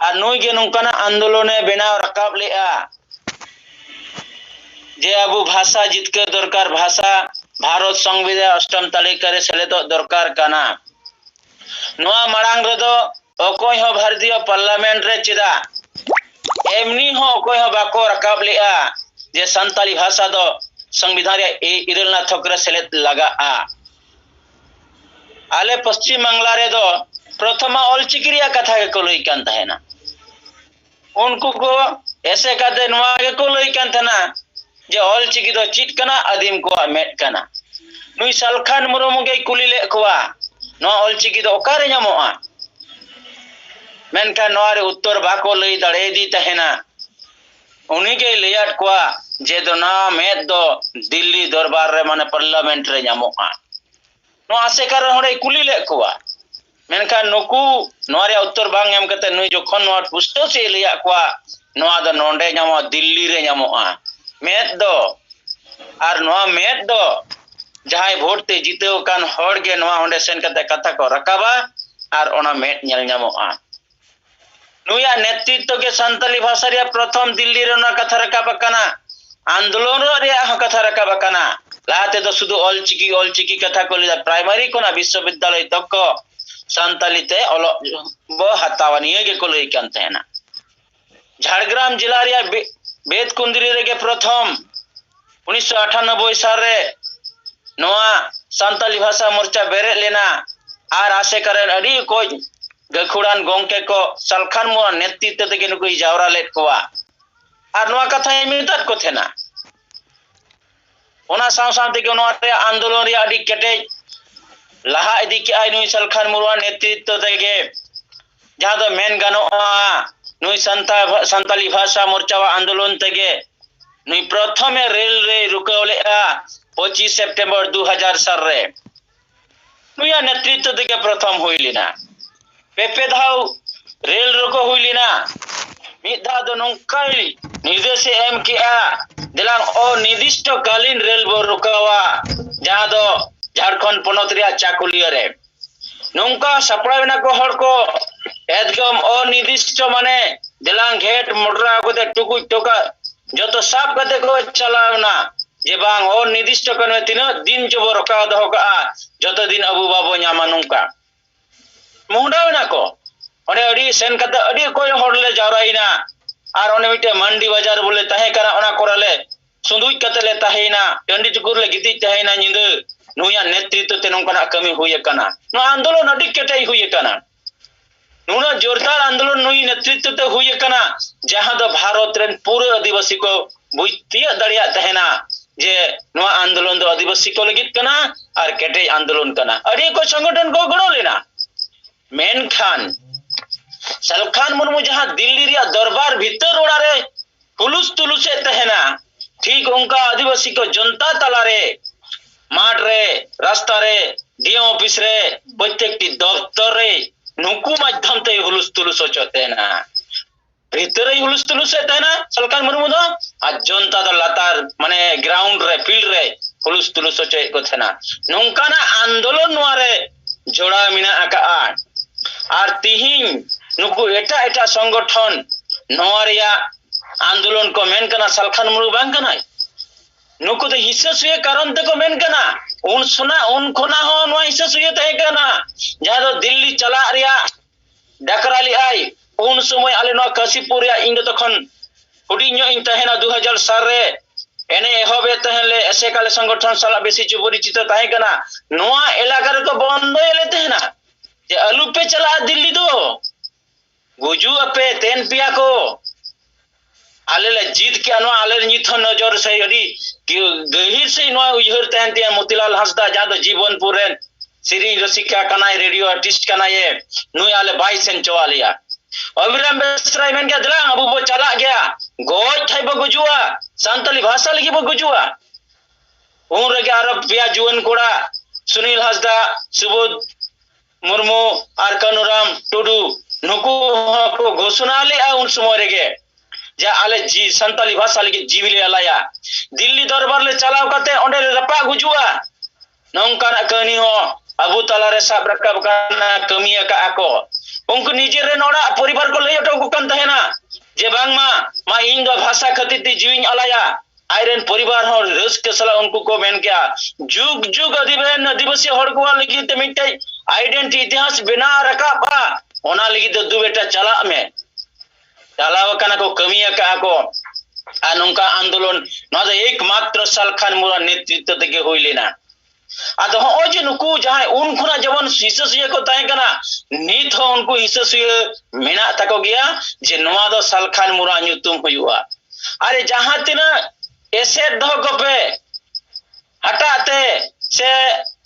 आ नुई के नुकना आंदोलने बनाव रकाब लेआ जे अबु भाषा जितकर दरकार भाषा भारत संविधान अष्टम तालिका रे सेलेदो दरकार कना नोआ मारांग रे दो अकोय हो भारतीय पार्लियामेंट रे चिदा एमनी हो अकोय हो बाको रकाब लेआ जे संताली भाषा दो संविधान रे इरलना थोकरे सेलेद लगा आ आले पश्चिम बांग्ला रे दो प्रथम ऑलचिकिरिया कथा के को लई कान तहेना उनको को ऐसे कदे नोआ के को लई कान थना जे ऑलचिकी दो चिट कना आदिम को मेट कना नुई सालखान मुर्मू के कुली ले कोआ नो ऑलचिकी दो ओकारे ᱧᱟᱢᱚᱜᱼᱟ मेनका नोआरे उत्तर बाको लई दाड़े दी तहेना उनी के लेयाट कोआ जे दो ना मेद दो दिल्ली दरबार रे माने पार्लियामेंट रे ᱧᱟᱢᱚᱜᱼᱟ नो आसे कारण होड़े कुली ले कोआ मेनका नुकु नोआरे उत्तर बांग एम कते नुई जोखन नोआ पुष्टो से लेया कोआ नोआ दो नोंडे ᱧᱟᱢᱚᱜᱼᱟ दिल्ली रे ᱧᱟᱢᱚᱜᱼᱟ मेद दो और नोआ मेद दो जहां वोट ते जीतेव कान हड़ गे नोआ ओंडे सेन कते कथा को रकाबा और ओना मेद ñel ᱧᱟᱢᱚᱜᱼᱟ नुया नेतृत्व के संताली भाषा रे प्रथम दिल्ली रे ना कथा रकाबा कना आंदोलन रे कथा रकाबा कना लाते तो शुद्ध ऑलचिकी कथा को लिदा प्राइमरी कोना विश्वविद्यालय तक को संताली ते ओलो बो हतावनिए के को लई कान तहेना झारग्राम जिला रे बेतकुंदरी रे के प्रथम 1998 साल रे नोआ संताली भाषा मोर्चा बेरे लेना आर आसे करेन अडी कोई गखुड़ान गोंके को सालखान मुर्मू नेतृत्व तेगे नुकु जावरा लेट कोआ आर नोआ कथा मितात को थेना ओना साव साव तेगे नोआ रे आंदोलन रे अडी केटे लहा इदी के आई नुई सालखान मुर्मू नेतृत्व तेगे जहां दो मेन गानोआ नुई संताली भाषा मोर्चा आंदोलन तेगे नुई प्रथमे रेल रे रुकावलेआ 25 सेप्टेम्बर 2000 साल रे नुया नेतृत्व दिके प्रथम हुई लेना पेपे धाव रेल रोको हुई लेना मिधा दो नौकाई निर्देश एम किया दिलांग अनिर्दिष्ट कालीन रेल बो रुकावा जहां दो झारखंड पोनोत रिया चाकुलिया रे नौका सपड़ावना को हर को एकदम अनिर्दिष्ट माने दिलांग घेट मोटरा को टुकु टोका जो तो साफ कते को चलावना जे बांग अनिर्दिष्ट कने तिना दिन जबो रका दहो का जो तो दिन अबु बाबो न्यामा नौका मुंडावना को ओने अडी सेन कते अडी कोई हरले जावराइना आर ओने मिटे मंडी बाजार बोले तहे करा ओना कोराले सुंदुई कते ले तहेना टंडी टुकुर ले गिति तहेना निंद नुया नेतृत्व ते नौका कमी हुई कना नो आंदोलन अडी केटे हुई कना नुना जोरदार आंदोलन नुई नेतृत्व ते हुई कना जहां दो भारत रेन पूरे आदिवासी को बुइतिया दड़िया तहेना जे नुआ आंदोलन दो आदिवासी को लगित कना और केटे आंदोलन कना अडी को संगठन को गणो लेना मेन खान सलखान मुर्मू जहां दिल्ली रिया दरबार भीतर ओड़ा रे पुलुस तुलुसे तहेना ठीक उनका आदिवासी को जनता तला रे माठ रे रास्ता रे डीएम ऑफिस रे प्रत्येकटी दफ्तर रे नुकु माध्यम ते हुलुस तुलुस होचतेना भीतर रे हुलुस तुलुस तहेना सलखान मुर्मू दो आ जनता द लातार माने ग्राउंड रे फील्ड रे हुलुस तुलुस होचे को थेना नोंकाना आंदोलन नुआरे जोड़ा मिना आका आर तिहिं नुकु एटा एटा संगठन नोरिया आंदोलन को मेन कना सलखान मुर्मू बांग कना नुकु तो हिस्सा सुये कारण ते को मेन कना उन खोना हो नो हिस्सा सुये तहे कना जहां दो दिल्ली चला रिया डकराली आई उन समय आले नो काशीपुर या इंग तखन हुडिन्यो इन तहेना 2000 साल रे एने एहोबे तहेले एसे काले संगठन साला बेसी परिचित तहे कना नोआ इलाका रे तो बंद एले तहेना जे अलू पे चला दिल्ली दो गुजू अपे तेन पिया को आले ले जीत के अनो आले निथ नजर से अडी गहिर से नो उयहर तहनते मोतीलाल हंसदा जादो जीवनपुर रेन श्री रसिका कनाय रेडियो आर्टिस्ट कनाय नुय आले 22 सेन चवालिया अविराम बेसराय मेन के दला अबु बो चला गया गोय थाई बो गुजुआ संतली भाषा लगी बो गुजुआ उन रे अरब पिया जुवन कोड़ा सुनील हंसदा सुबोध मुर्मू आर कनुराम टुडू नुकु को घोषणा ले उन समय रे जा आले जी संताली भाषा लगी जीविले अलाया दिल्ली दरबार ले चलाव कते ओंडे रपा गुजुआ नौकाना कहनी हो अबु तला रे साब रकब काना कमिया का आको उनको निजे रे नोड़ा परिवार को ले अटो कन तहेना जे बांगमा मा इन दो भाषा खतिति जीविन अलाया आयरन परिवार हो रस के सला उनको को मेन क्या जुग जुग आदिवासी हड़ को लगी ते मिटे आइडेंटिटी इतिहास बिना रखा बा ओना लगी तो दु बेटा चला में चलाव कना को कमिया का को आ नौका आंदोलन न एकमात्र सलखान मुरा नेतृत्व तके होई लेना आदो हो जे नुकु जहां उन खुना जवन हिस्सा सुये को ताए कना नीत हो उनको हिस्सा सुये मेना तको गया जे नवा दो सलखान मुरा नुतुम हुआ अरे जहां तिना एसेट दो को पे हटाते से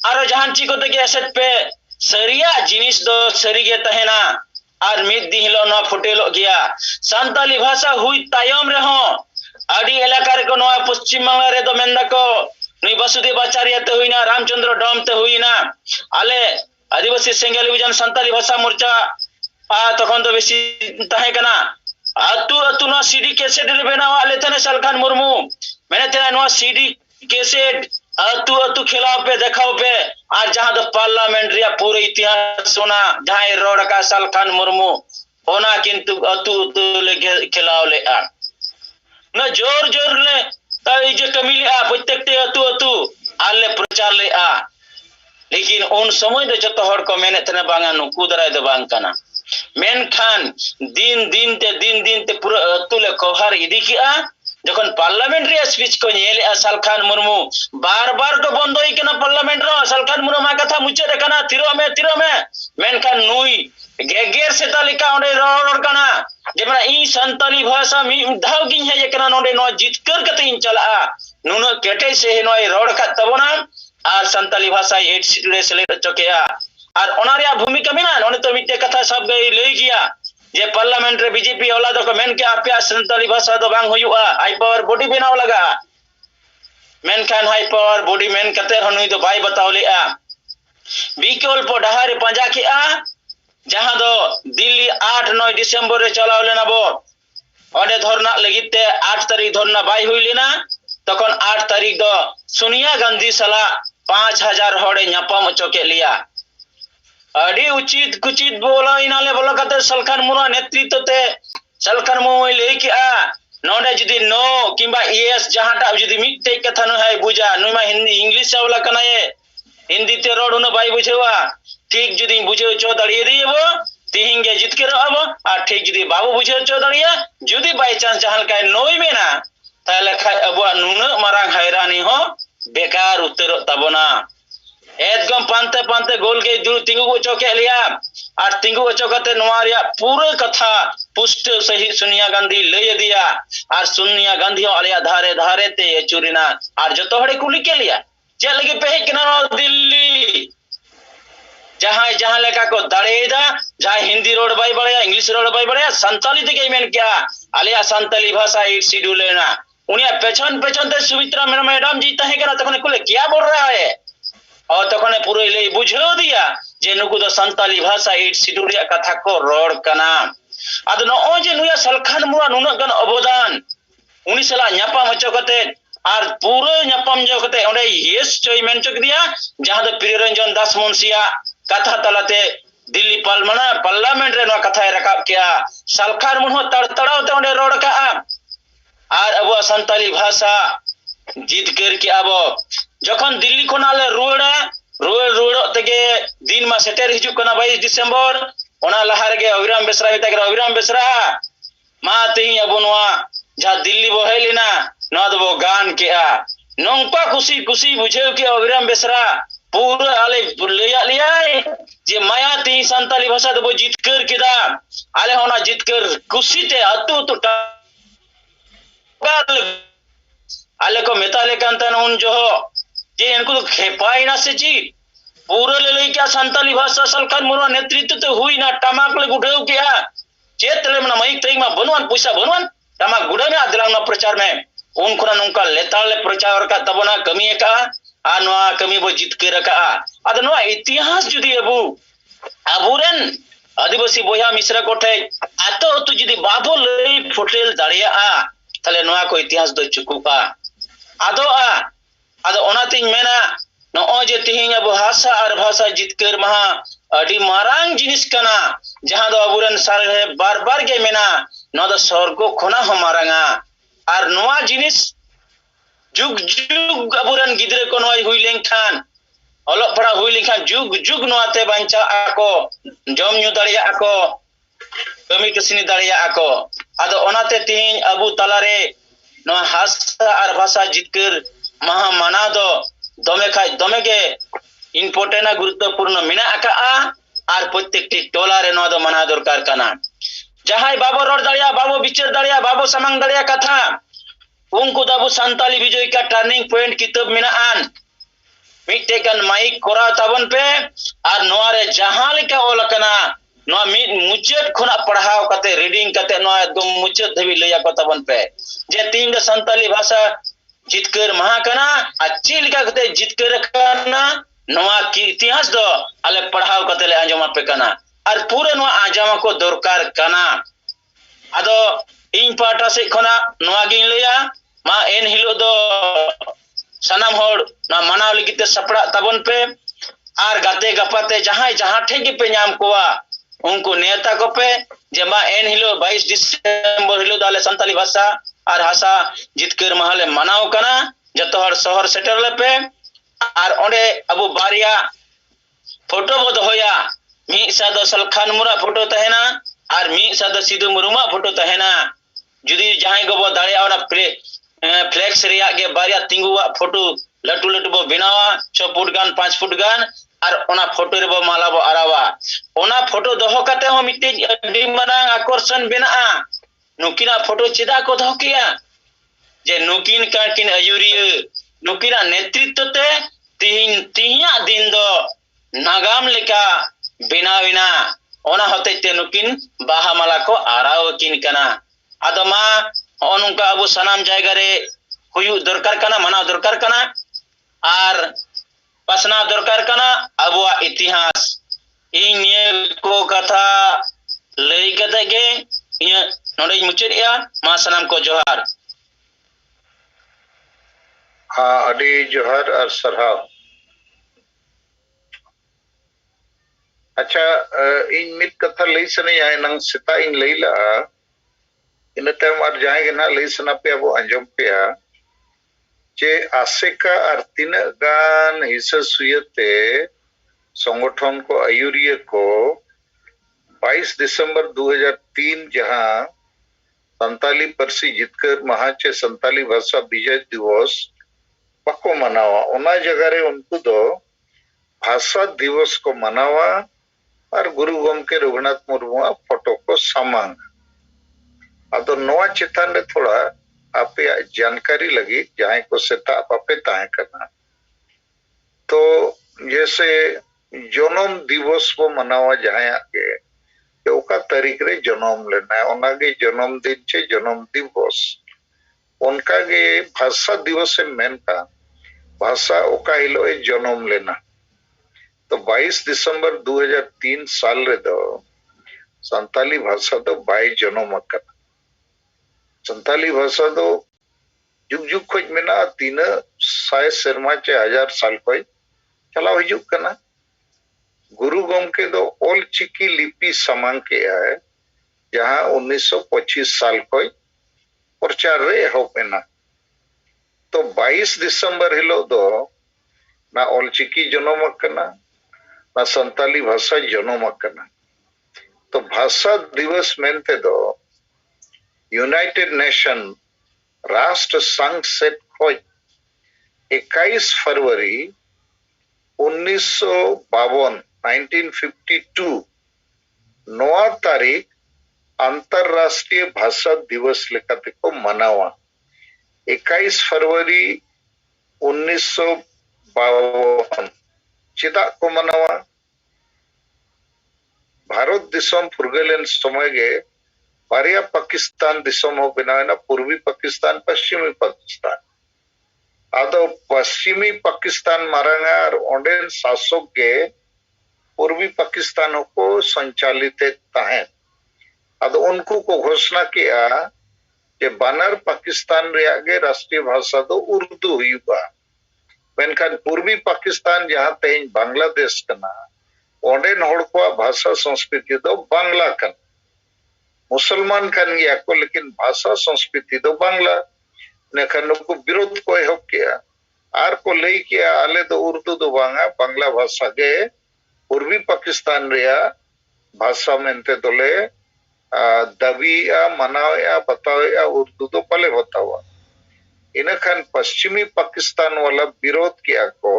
आरो जहां ची को तके एसेट पे सरिया जिनिस दो सरीगे तहेना और मिद दिहिलो न फुटेलो गया संताली भाषा हुई तायम रे हो आडी इलाका रे को नवा पश्चिम बंगाल रे दो मेंदा को नुई वसुदेव आचार्य ते हुईना रामचंद्र डोम ते हुईना आले आदिवासी सेंगेल विजन संताली भाषा मोर्चा तखन तो बेसी ताहे कना अतु न सीडी कैसेट रे बनावा आले तने सलखान मुर्मू मैंने तेना नो सीडी कैसेट अतु खिलाफ पे देखाओ पे आज जहां तो पार्लियामेंट रिया पूरे इतिहास सुना जहां रोड का सलखान मुर्मू होना किंतु अतु ले खिलाव ले आ न जोर जोर ले ताई जे कमिले आ प्रत्येक अतु आले प्रचार ले आ लेकिन उन समय दे जत हड़ को मेने तने बांगा नुकु दराय दे बांग कना मेन खान दिन दिन ते पूरा अतु ले कवर इदी की आ जखन पार्लियामेंट रे स्पीच को नेले सलखान मुर्मू बार को बंद होई केना पार्लियामेंट रो सलखान मुर्मू मा कथा मुचे रे कना तिरो में मेनखान नुई गेगेर से तालिका ओंडे रोड कना जेमरा ई संताली भाषा मी धाव गिन हे केना नोंडे नो जितकर कते इन चला नुनो केटे से नो रोड का तबना आर संताली भाषा 8 सीट रे सेलेक्ट चकेया आर ओनारिया भूमिका मिना नोने तो मिटे कथा सब गई ले गया जे पार्लियामेंट रे बीजेपी औलाद को मेन के आपया संताली भाषा दो बांग हुआ आई पावर बॉडी बनाव लगा मेनखान हाई पावर बॉडी मेन कते हन नुई दो बाय बताव लेआ विकल्प डहार पांजा केआ जहां दो दिल्ली 8-9 डिसेंबर रे चलाव लेना बो ओंडे धरना लगिते 8 तारीख धरना बाय हुई लेना तखन 8 तारीख दो सोनिया गांधी सला 5000 हड़े न्यापाम अचो के लिया अड़ी उचित कुचित बोलो इनाले बोलो कते सलखान मुरा नेतृत्व ते सलखान मुई लई केआ नोडे जदी नो किंबा यस जहाटा जदी मिटे कथा न है बुझा नुई मा हिंदी इंग्लिश चावला कना ये हिंदी ते रोड उन बाय बुझेवा ठीक जदी बुझे चो दड़िए दिएबो तिहिं गे जितकेर अबो आ ठीक जदी बाबू बुझे चो दड़िया जदी बाय चांस जहां का नोई मेना ताले खाय अबो नुन मारांग हैरानी हो बेकार उतर तबना एकदम पांते पांते गोल के दुर तिंगु ओचो के लिया और तिंगु ओचो कते नोवारिया पूरे कथा पुष्ट सही सोनिया गांधी लय दिया और सोनिया गांधी आलिया धारे धारे ते चुरिना और जतो हड़े कुली के लिया चे लगे पे किना दिल्ली जहां जहां लेका को दड़ेदा जहां हिंदी रोड बाई बड़या इंग्लिश रोड बाई बड़या संताली ते मेन क्या आलिया संताली भाषा एक शेड्यूल लेना उनिया पेछन पेछन ते सुमित्रा मैडम जी तहे करा तखने कुले क्या बोल रहा है और तखने पूरे ले बुझो दिया जे नुकु दो संताली भाषा एट शेड्यूल या कथा को रोड कना आद नो जे नुया सलखान मुरा नुना गन अवदान उनी सला न्यापा मचो कते और पूरे न्यापाम जो कते ओंडे यस चोय मेन चक दिया जहां दो प्रियरंजन दास मुंसिया कथा तलाते दिल्ली पार्लियामेंट रे नो कथा रकाब किया सलखान मुन हो तड़तड़ाव ते ओंडे रोड का और अब संताली भाषा जीत कर के अब जखन दिल्ली कोनाले रुड़ा तेगे दिन मा सेटर हिजु कना 22 डिसेंबर ओना लहार गे अविराम बेसरा हिता के अविराम बेसरा मा तेही अब नोआ जा दिल्ली बहेलिना न दबो गान के आ नोंपा खुशी खुशी बुझे के अविराम बेसरा पूरा आले लेया लिया जे माया तेही संताली भाषा दबो जीत कर केदा आले होना जीत कर खुशी ते अतु तो आले को मेताले कांतन उन जो जे इनको तो खेपाई ना से जी पूरे ले क्या संताली भाषा सलखान मुरा नेतृत्व तो हुई ना टमाक ले गुडे क्या चेतले मना मई तई मा बनवान पैसा बनवान टमाक गुडे में आदलांग ना प्रचार में उन खुना नुका लेताले प्रचार का तबना कमी का आ नोआ कमी बो जीत के रखा आद नोआ इतिहास जुदी अबुरन आदिवासी बोया मिश्रा कोठे आतो तो जुदी बाबो ले फोटेल दाड़िया ताले नोआ को इतिहास दो चुकुपा आदो ओनातिन मेना नो जे तिहिं अब भाषा और भाषा जितकर महा अडी मारांग जिनिस कना जहां दो अबुरन साल है बार बार के मेना नो दो स्वर्गो खोना हो मारांगा और नोआ जिनिस जुग जुग अबुरन गिदरे को नोई हुई लेंखान ओलो पड़ा हुई लेंखान जुग जुग नोआते बांचा आको जम न्यू दाड़िया आको कमी कसिनी दाड़िया आको आदो ओनाते तिहिं अबु तलारे नो भाषा और भाषा जितकर महा माना दो दमे के इम्पोर्टेंट गुरुत्वपूर्ण मेना आका और प्रत्येकटी टोला रे नो दो मना दरकार कना जहां बाबो रोड दाड़िया बाबो बिचार दाड़िया बाबो समांग दाड़िया कथा उनको दाबो संताली विजय का टर्निंग पॉइंट किताब मेना आन मिटेकन माइक कोरा ताबन पे और नोआ रे जहां लेका ओल कना नोआ मुचत खुना पढ़ाव कते रीडिंग कते नोआ एकदम मुचत धबी लया को ताबन पे जे तीन दो संताली भाषा जितकर महा कना अच्छी लिखा कते जितकर कना नोआ की इतिहास दो आले पढ़ाव कते ले आंजमा पे कना और पूरे नोआ आंजमा को दरकार कना आदो इन पाटा से खना नोआ गिन लिया मा एन हिलो दो सनाम होड़ ना मनाव लिगिते सपड़ा तबन पे और गाते गपाते जहां जहां ठेगी पे नाम कोआ उनको नेता को पे जेमा एन हिलो 22 डिसेंबर हिलो दाले संताली भाषा और भाषा जितकर महले मनाव कना जतो हर शहर सेटर ले पे और ओंडे अबु बारिया फोटो बो दोया मी सादो सलखान मुरा फोटो तहेना और मी सादो सिधु मुरुमा फोटो तहेना जुदी जहां गबो दाड़िया ओना फ्लेक्स रिया के बारिया तिंगुवा फोटो लटू लटू बो बिनावा 6 फुट गान 5 फुट गान और ओना फोटो रे बो माला बो आरावा ओना फोटो दोहो कते हो मिटे अडी मारांग आकर्षण बेना नुकिना फोटो चिदा को दो किया जे नुकिन काकिन अयुरिय नुकिना नेतृत्व ते तिहिया दिन दो नागाम लेका बिनाविना ओना होते ते नुकिन बाहा माला को आराव किन कना आदमा ओनुका अबु सनाम जायगा रे हुयु दरकार कना मानाव दरकार कना आर पासना दरकार कना अबुआ इतिहास इन निये को कथा लई कते गे इन नोडे मुचेरिया मा सनाम को जोहार। हाँ अडी जोहार और सरहाव। अच्छा इन मित कथा लई सने आए नंग सिता इन लई ला इन तम और जाए के ना लई सना पे अब अंजम पे जे आसेका और तीन गान हिस्सा सुयते संगठन को आयुरिय को 22 दिसंबर 2003 जहां संताली परसी जितकर महाचे संताली भाषा विजय दिवस बको मनावा उना जगह रे उनको दो भाषा दिवस को मनावा और गुरु गोमके रघुनाथ मुर्मू फोटो को सामांग अदो नवा चितान रे थोड़ा आपे जानकारी लगी जहां को सेता पापे ताहे करना तो जैसे जन्म दिवस को मनावा जहां आगे ओका तारीख रे जन्म लेना है उनके जन्म दिन से जन्म दिवस उनका के भाषा दिवस से मेन का भाषा ओका हिलो जन्म लेना तो 22 दिसंबर 2003 साल रे दो संताली भाषा तो बाई जन्म अकना संताली भाषा तो जुग जुग खोज मेना तीन साय शर्मा चे 1000 साल खोज चलाव हिजुग कना गुरु गोमके दो ओल चिकी लिपि समांग के है जहां 1925 साल खोज प्रचार रे होपेना तो 22 दिसंबर हिलो दो ना ओल चिकी जन्म अकना ना संताली भाषा जन्म अकना तो भाषा दिवस मेनते दो यूनाइटेड नेशन राष्ट्र संघ से खोज 21 फरवरी 1952 नवा तारीख अंतरराष्ट्रीय भाषा दिवस लेकाते को मनावा 21 फरवरी 1952 चिदा को मनावा भारत दिसम फुरगलेन समय गे बारिया पाकिस्तान दिसम हो बनावेना पूर्वी पाकिस्तान पश्चिमी पाकिस्तान आदो पश्चिमी पाकिस्तान मारांगा और ओंडेन शासक के पूर्वी पाकिस्तान को संचालित ताहें आदो उनको को घोषणा किया कि बानर पाकिस्तान रे आगे राष्ट्रीय भाषा तो उर्दू हुआ मेनखान पूर्वी पाकिस्तान जहां तेज बांग्लादेश कना ओंडेन होड़ को भाषा संस्कृति तो बांग्ला कन मुसलमान कन गया को लेकिन भाषा संस्कृति तो बांग्ला नेखान को विरोध को एहब किया आर को लई किया आले तो उर्दू दो बांग्ला भाषा के पूर्वी पाकिस्तान रिया भाषा मेनते दोले दबिया मनाया बताया उर्दू तो पले बतावा इनखान पश्चिमी पाकिस्तान वाला विरोध किया को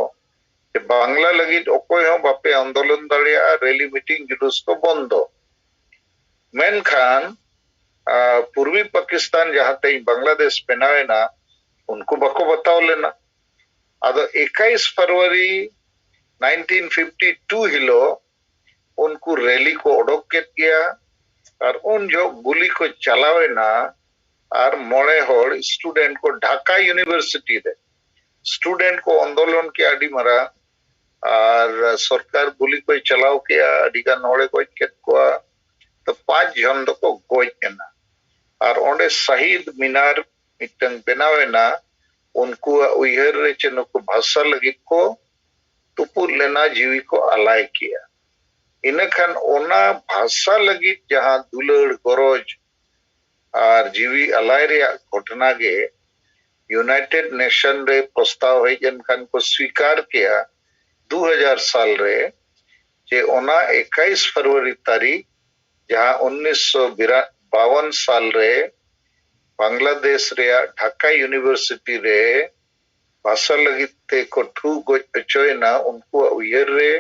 बांग्ला लगी ओकोय हो बापे आंदोलन दड़िया रैली मीटिंग जुलूस को बंदो मेनखान पूर्वी पाकिस्तान जहां तक बांग्लादेश बनावे ना उनको बको बताओ लेना आदो 21 फरवरी 1952 हिलो उनको रैली को ओडोक के किया और उन जो गुली को चलावे ना और मोड़े होड़ स्टूडेंट को ढाका यूनिवर्सिटी रे स्टूडेंट को आंदोलन के आदि मरा और सरकार गुली को चलाव किया अडिगा नोड़े को केत को तो 5 जन को गोज केना और ओंडे शहीद मीनार मिटंग बनावे ना उनको उयहर रे चनो को भाषा लगी को तुपुर लेना जीवी को अलाय किया इनखान ओना भाषा लगी जहां दुलड़ गरज और जीवी अलाय रे घटना गे यूनाइटेड नेशन रे प्रस्ताव है जनखान को स्वीकार किया 2000 साल रे जे ओना 21 फरवरी तारीख जहां 1952 साल रे बांग्लादेश रे ढाका यूनिवर्सिटी रे भाषा लगित ते को ठू गोचोयना उनको उयर रे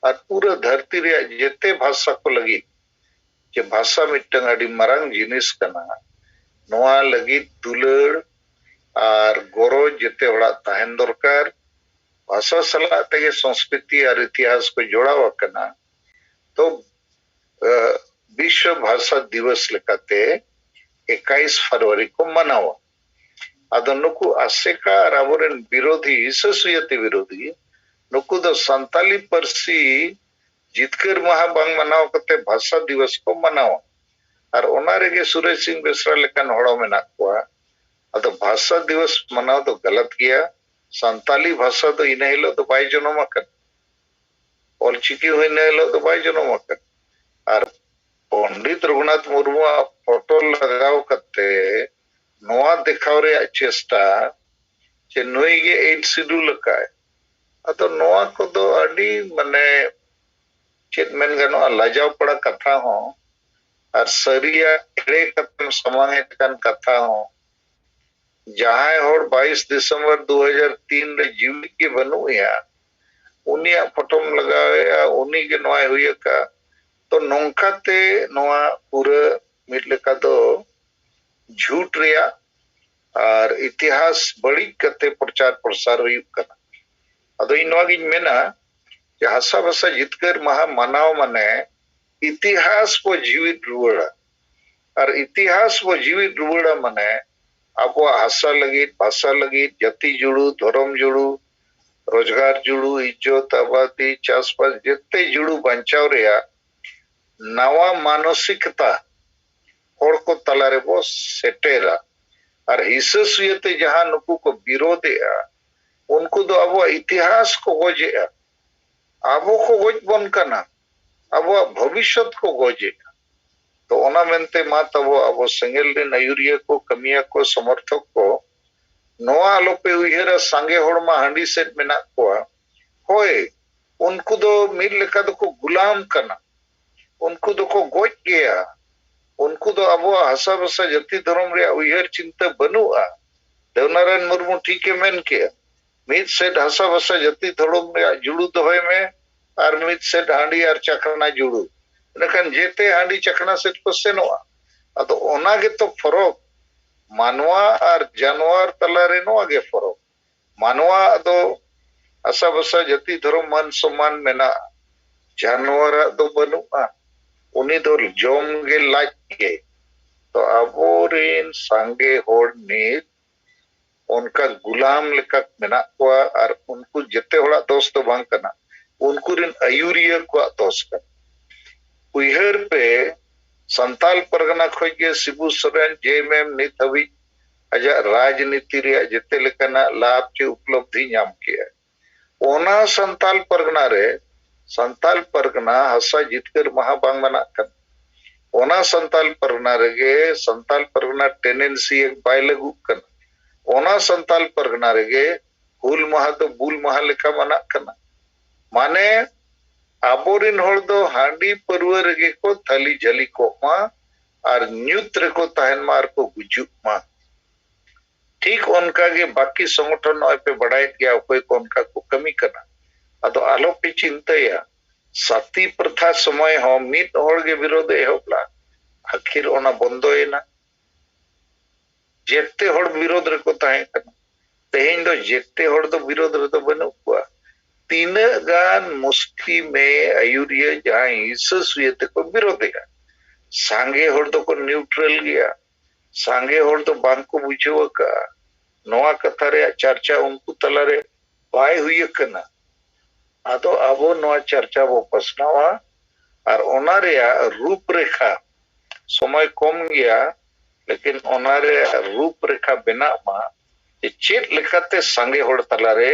और पूरा धरती रे जेते भाषा को लगी जे भाषा मिटंग अडी मरंग जिनिस कना नोआ लगी दुलड़ और गोरो जेते बड़ा ताहन दरकार भाषा सला तेगे संस्कृति और इतिहास को जोड़ावा कना तो विश्व भाषा दिवस लेकाते 21 फरवरी को मनावा ᱟᱫᱚ ᱱᱩᱠᱩ ᱟᱥᱮᱠᱟ ᱟᱨ ᱟᱵᱚᱨᱮᱱ ᱵᱤᱨᱳধী ᱦᱤᱥᱟᱹᱥᱩᱭᱟᱹᱛᱤ ᱵᱤᱨᱳধী ᱱᱩᱠᱩ ᱫᱚ ᱥᱟᱱᱛᱟᱞᱤ ᱯᱟᱹᱨᱥᱤ ᱡᱤᱛᱠᱟᱹᱨ ᱢᱟᱦᱟ ᱵᱟᱝ ᱢᱟᱱᱟᱣ ᱠᱟᱛᱮ ᱵᱷᱟষᱟ ᱫᱤᱵᱚᱥ ᱠᱚ ᱢᱟᱱᱟᱣᱟ ᱟᱨ ᱚᱱᱟ ᱨᱮᱜᱮ ᱥᱩᱨᱮᱥ ᱥᱤᱝ ᱵᱮᱥᱨᱟ ᱞᱮᱠᱟᱱ ᱦᱚᱲ ᱢᱮᱱᱟᱜ ᱠᱚᱣᱟ ᱟᱫᱚ ᱵᱷᱟषᱟ ᱫᱤᱵᱚᱥ ᱢᱟᱱᱟᱣ ᱫᱚ ᱜᱟᱞᱟᱛ ᱜᱮᱭᱟ ᱥᱟᱱᱛᱟᱞᱤ ᱵᱷᱟषᱟ ᱫᱚ ᱤᱱᱟᱹ ᱦᱤᱞᱳᱜ ᱫᱚ ᱵᱟᱭ ᱡᱚᱱᱚᱢ ᱟᱠᱟᱱᱟ ᱚᱞᱪᱤᱠᱤ ᱦᱚᱸ ᱤᱱᱟᱹ ᱦᱤᱞᱳᱜ ᱫᱚ ᱵᱟᱭ ᱡᱚᱱᱚᱢ ᱟᱠᱟᱱᱟ ᱟᱨ ᱯᱚᱱᱰᱤᱛ ᱨᱚᱜᱷᱩᱱᱟᱛᱷ ᱢᱩᱨᱢᱩᱣᱟᱜ ᱯᱷᱳᱴᱳ ᱞᱟᱜᱟᱣ ᱠᱟᱛᱮ ᱱᱚᱣᱟ ᱫᱮᱠᱷᱟᱣ ᱨᱮᱭᱟᱜ ᱪᱮᱥᱴᱟ ᱡᱮ ᱱᱩᱭ ᱜᱮ 8 শিডিউল ᱟᱠᱟᱭ ᱟᱫᱚ ᱱᱚᱣᱟ ᱠᱚᱫᱚ ᱟᱹᱰᱤ ᱢᱟᱱᱮ ᱪᱮᱫ ᱢᱮᱱ ᱜᱟᱱᱚᱜᱼᱟ ᱞᱟᱡᱟᱣ ᱯᱟᱲᱟ ᱠᱟᱛᱷᱟ ᱦᱚᱸ ᱟᱨ ᱥᱟᱹᱨᱤᱭᱟᱜ ᱮᱲᱮ ᱠᱟᱛᱮ ᱥᱟᱢᱟᱝᱮᱫ ᱠᱟᱱ ᱠᱟᱛᱷᱟ ᱦᱚᱸ ᱡᱟᱦᱟᱸᱭ ᱦᱚᱲ 22 ᱫᱤᱥᱚᱢᱵᱚᱨ 2003 ᱨᱮ ᱡᱤᱣᱤ ᱜᱮ ᱵᱟᱹᱱᱩᱜᱼᱟ ᱩᱱᱤᱭᱟᱜ ᱯᱷᱳᱴᱳᱢ ᱞᱟᱜᱟᱣᱮᱜᱼᱟ ᱩᱱᱤ ᱜᱮ ᱱᱚᱣᱟᱭ ᱦᱩᱭ ᱟᱠᱟᱫ तो नौकाते नोआ पूरा मिट लेका दो झूठ रिया और इतिहास बड़ी कते प्रचार प्रसार हुई कना अदो इन नोआ गिन मेना कि हासा भाषा जितकर महा मानाव माने इतिहास को जीवित रुवड़ा और इतिहास को जीवित रुवड़ा माने आपो हासा लगी भाषा लगी जाति जुड़ू धर्म जुड़ू रोजगार जुड़ू इज्जत आबादी चासपास जिते जुड़ू बंचाव रिया नवा मानसिकता होड़ को तलारे बो सेटेरा और हिस्सुयते जहां नुकु को विरोधेया उनको दो अब इतिहास को गोजेया आबो को गोज बन कना अब भविष्य को गोजेया तो ओना मेनते मा तबो अब सेंगेल दिन आयुरिया को कमिया को समर्थक को नोआ आलोपे उयहरा सांगे होड़मा हांडी सेट मेना कोआ होय उनको दो मिल लेका दो को गुलाम कना उनको दो को गोज गया उनको दो अब हासा भाषा जाति धर्म रे उयहर चिंता बनुआ देवनारायण मुर्मू ठीक है मेन के मिद सेट हासा भाषा जाति धर्म रे जुड़ू दोहय में और मिद सेट हांडी और चखना जुड़ू नखन जेते हांडी चखना सेट को सेनोआ अतो ओना गे तो फरक मानवा और जानवर तलारे नो आगे फरक मानवा दो हासा भाषा जाति धर्म मान सम्मान मेना जानवर दो बनुआ उनी दो जोम गे लाज के तो अबोरेन सांगे होड़ नीत उनका गुलाम लेका मेना कोआ और उनको जते होड़ा दोस्त तो बांग कना उनको रिन आयुरिया को दोस्त कर उयहर पे संताल परगना खोज के सिबू सोरेन जेएमएम नित हबी अजा राजनीति रे जते लेकना लाभ के उपलब्धि नाम किया ओना संताल परगना रे संताल परगना हसा जितकर महा बांग मना कन ओना संताल परगना रेगे संताल परगना टेंडेंसी एक बाय लगू कन ओना संताल परगना रेगे हुल महा तो बुल महा लेका मना कना माने आबोरिन होड़ दो हांडी परवर रेगे को थली जली को मा और न्यूत रे को तहन मार को गुजु मा ठीक उनका के बाकी संगठन पे बढ़ाई गया कोई को उनका को कमी करना अदो आलो पे चिंताया सती प्रथा समय हो मित होड़ के विरोध एहोला आखिर ओना बंदोयना जेते होड़ विरोध रे को ताहे कना तेहेन दो जेते होड़ दो विरोध रे तो बनु कुआ तीन गान मुस्ती में आयुरिया जहां हिस्सुयते को विरोध है सांगे होड़ तो को न्यूट्रल गया सांगे होड़ तो बांग को बुझेव का नोआ कथा रे चर्चा उनको तलारे बाय हुई कना आदो आबो नोआ चर्चा वो पसनावा और ओना रे रूपरेखा समय कम गया लेकिन ओना रे रूपरेखा बना मा चेत लेकाते सांगे होड़ तलारे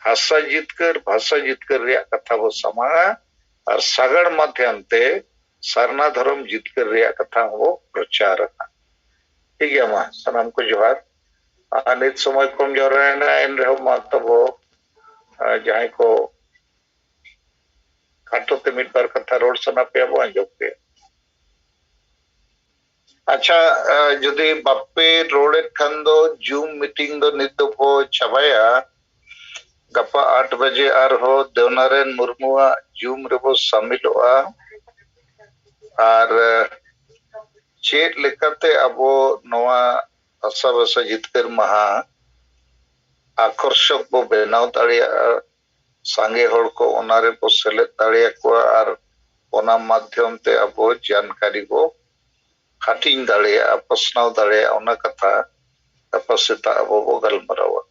हासा जितकर भाषा जितकर रे कथा वो समागा और सागड़ माध्यम ते सारना धर्म जितकर रे कथा वो प्रचार ठीक है मा सनाम को जोहार अनित समय कम जो रहे ना इन रहो मा तब जहां को खाटो ते मिट बार कथा रोड सना पे अब आंजो पे अच्छा जदि बापे रोड खंदो जूम मीटिंग दो नित को छबाया गपा 8 बजे आर हो देवनारायण मुर्मुआ जूम रेबो शामिलोआ और चेत लेकाते अबो नोआ हासा भाषा जितकर महा आकर्षक बो बेनाव दाड़िया सांगे होड़ को ओनारे बो सेलेद दाड़िया को और ओना माध्यम ते अबो जानकारी बो हाटिंग दाड़िया पसनाव दाड़िया ओना कथा apa seta abo bo galmarawa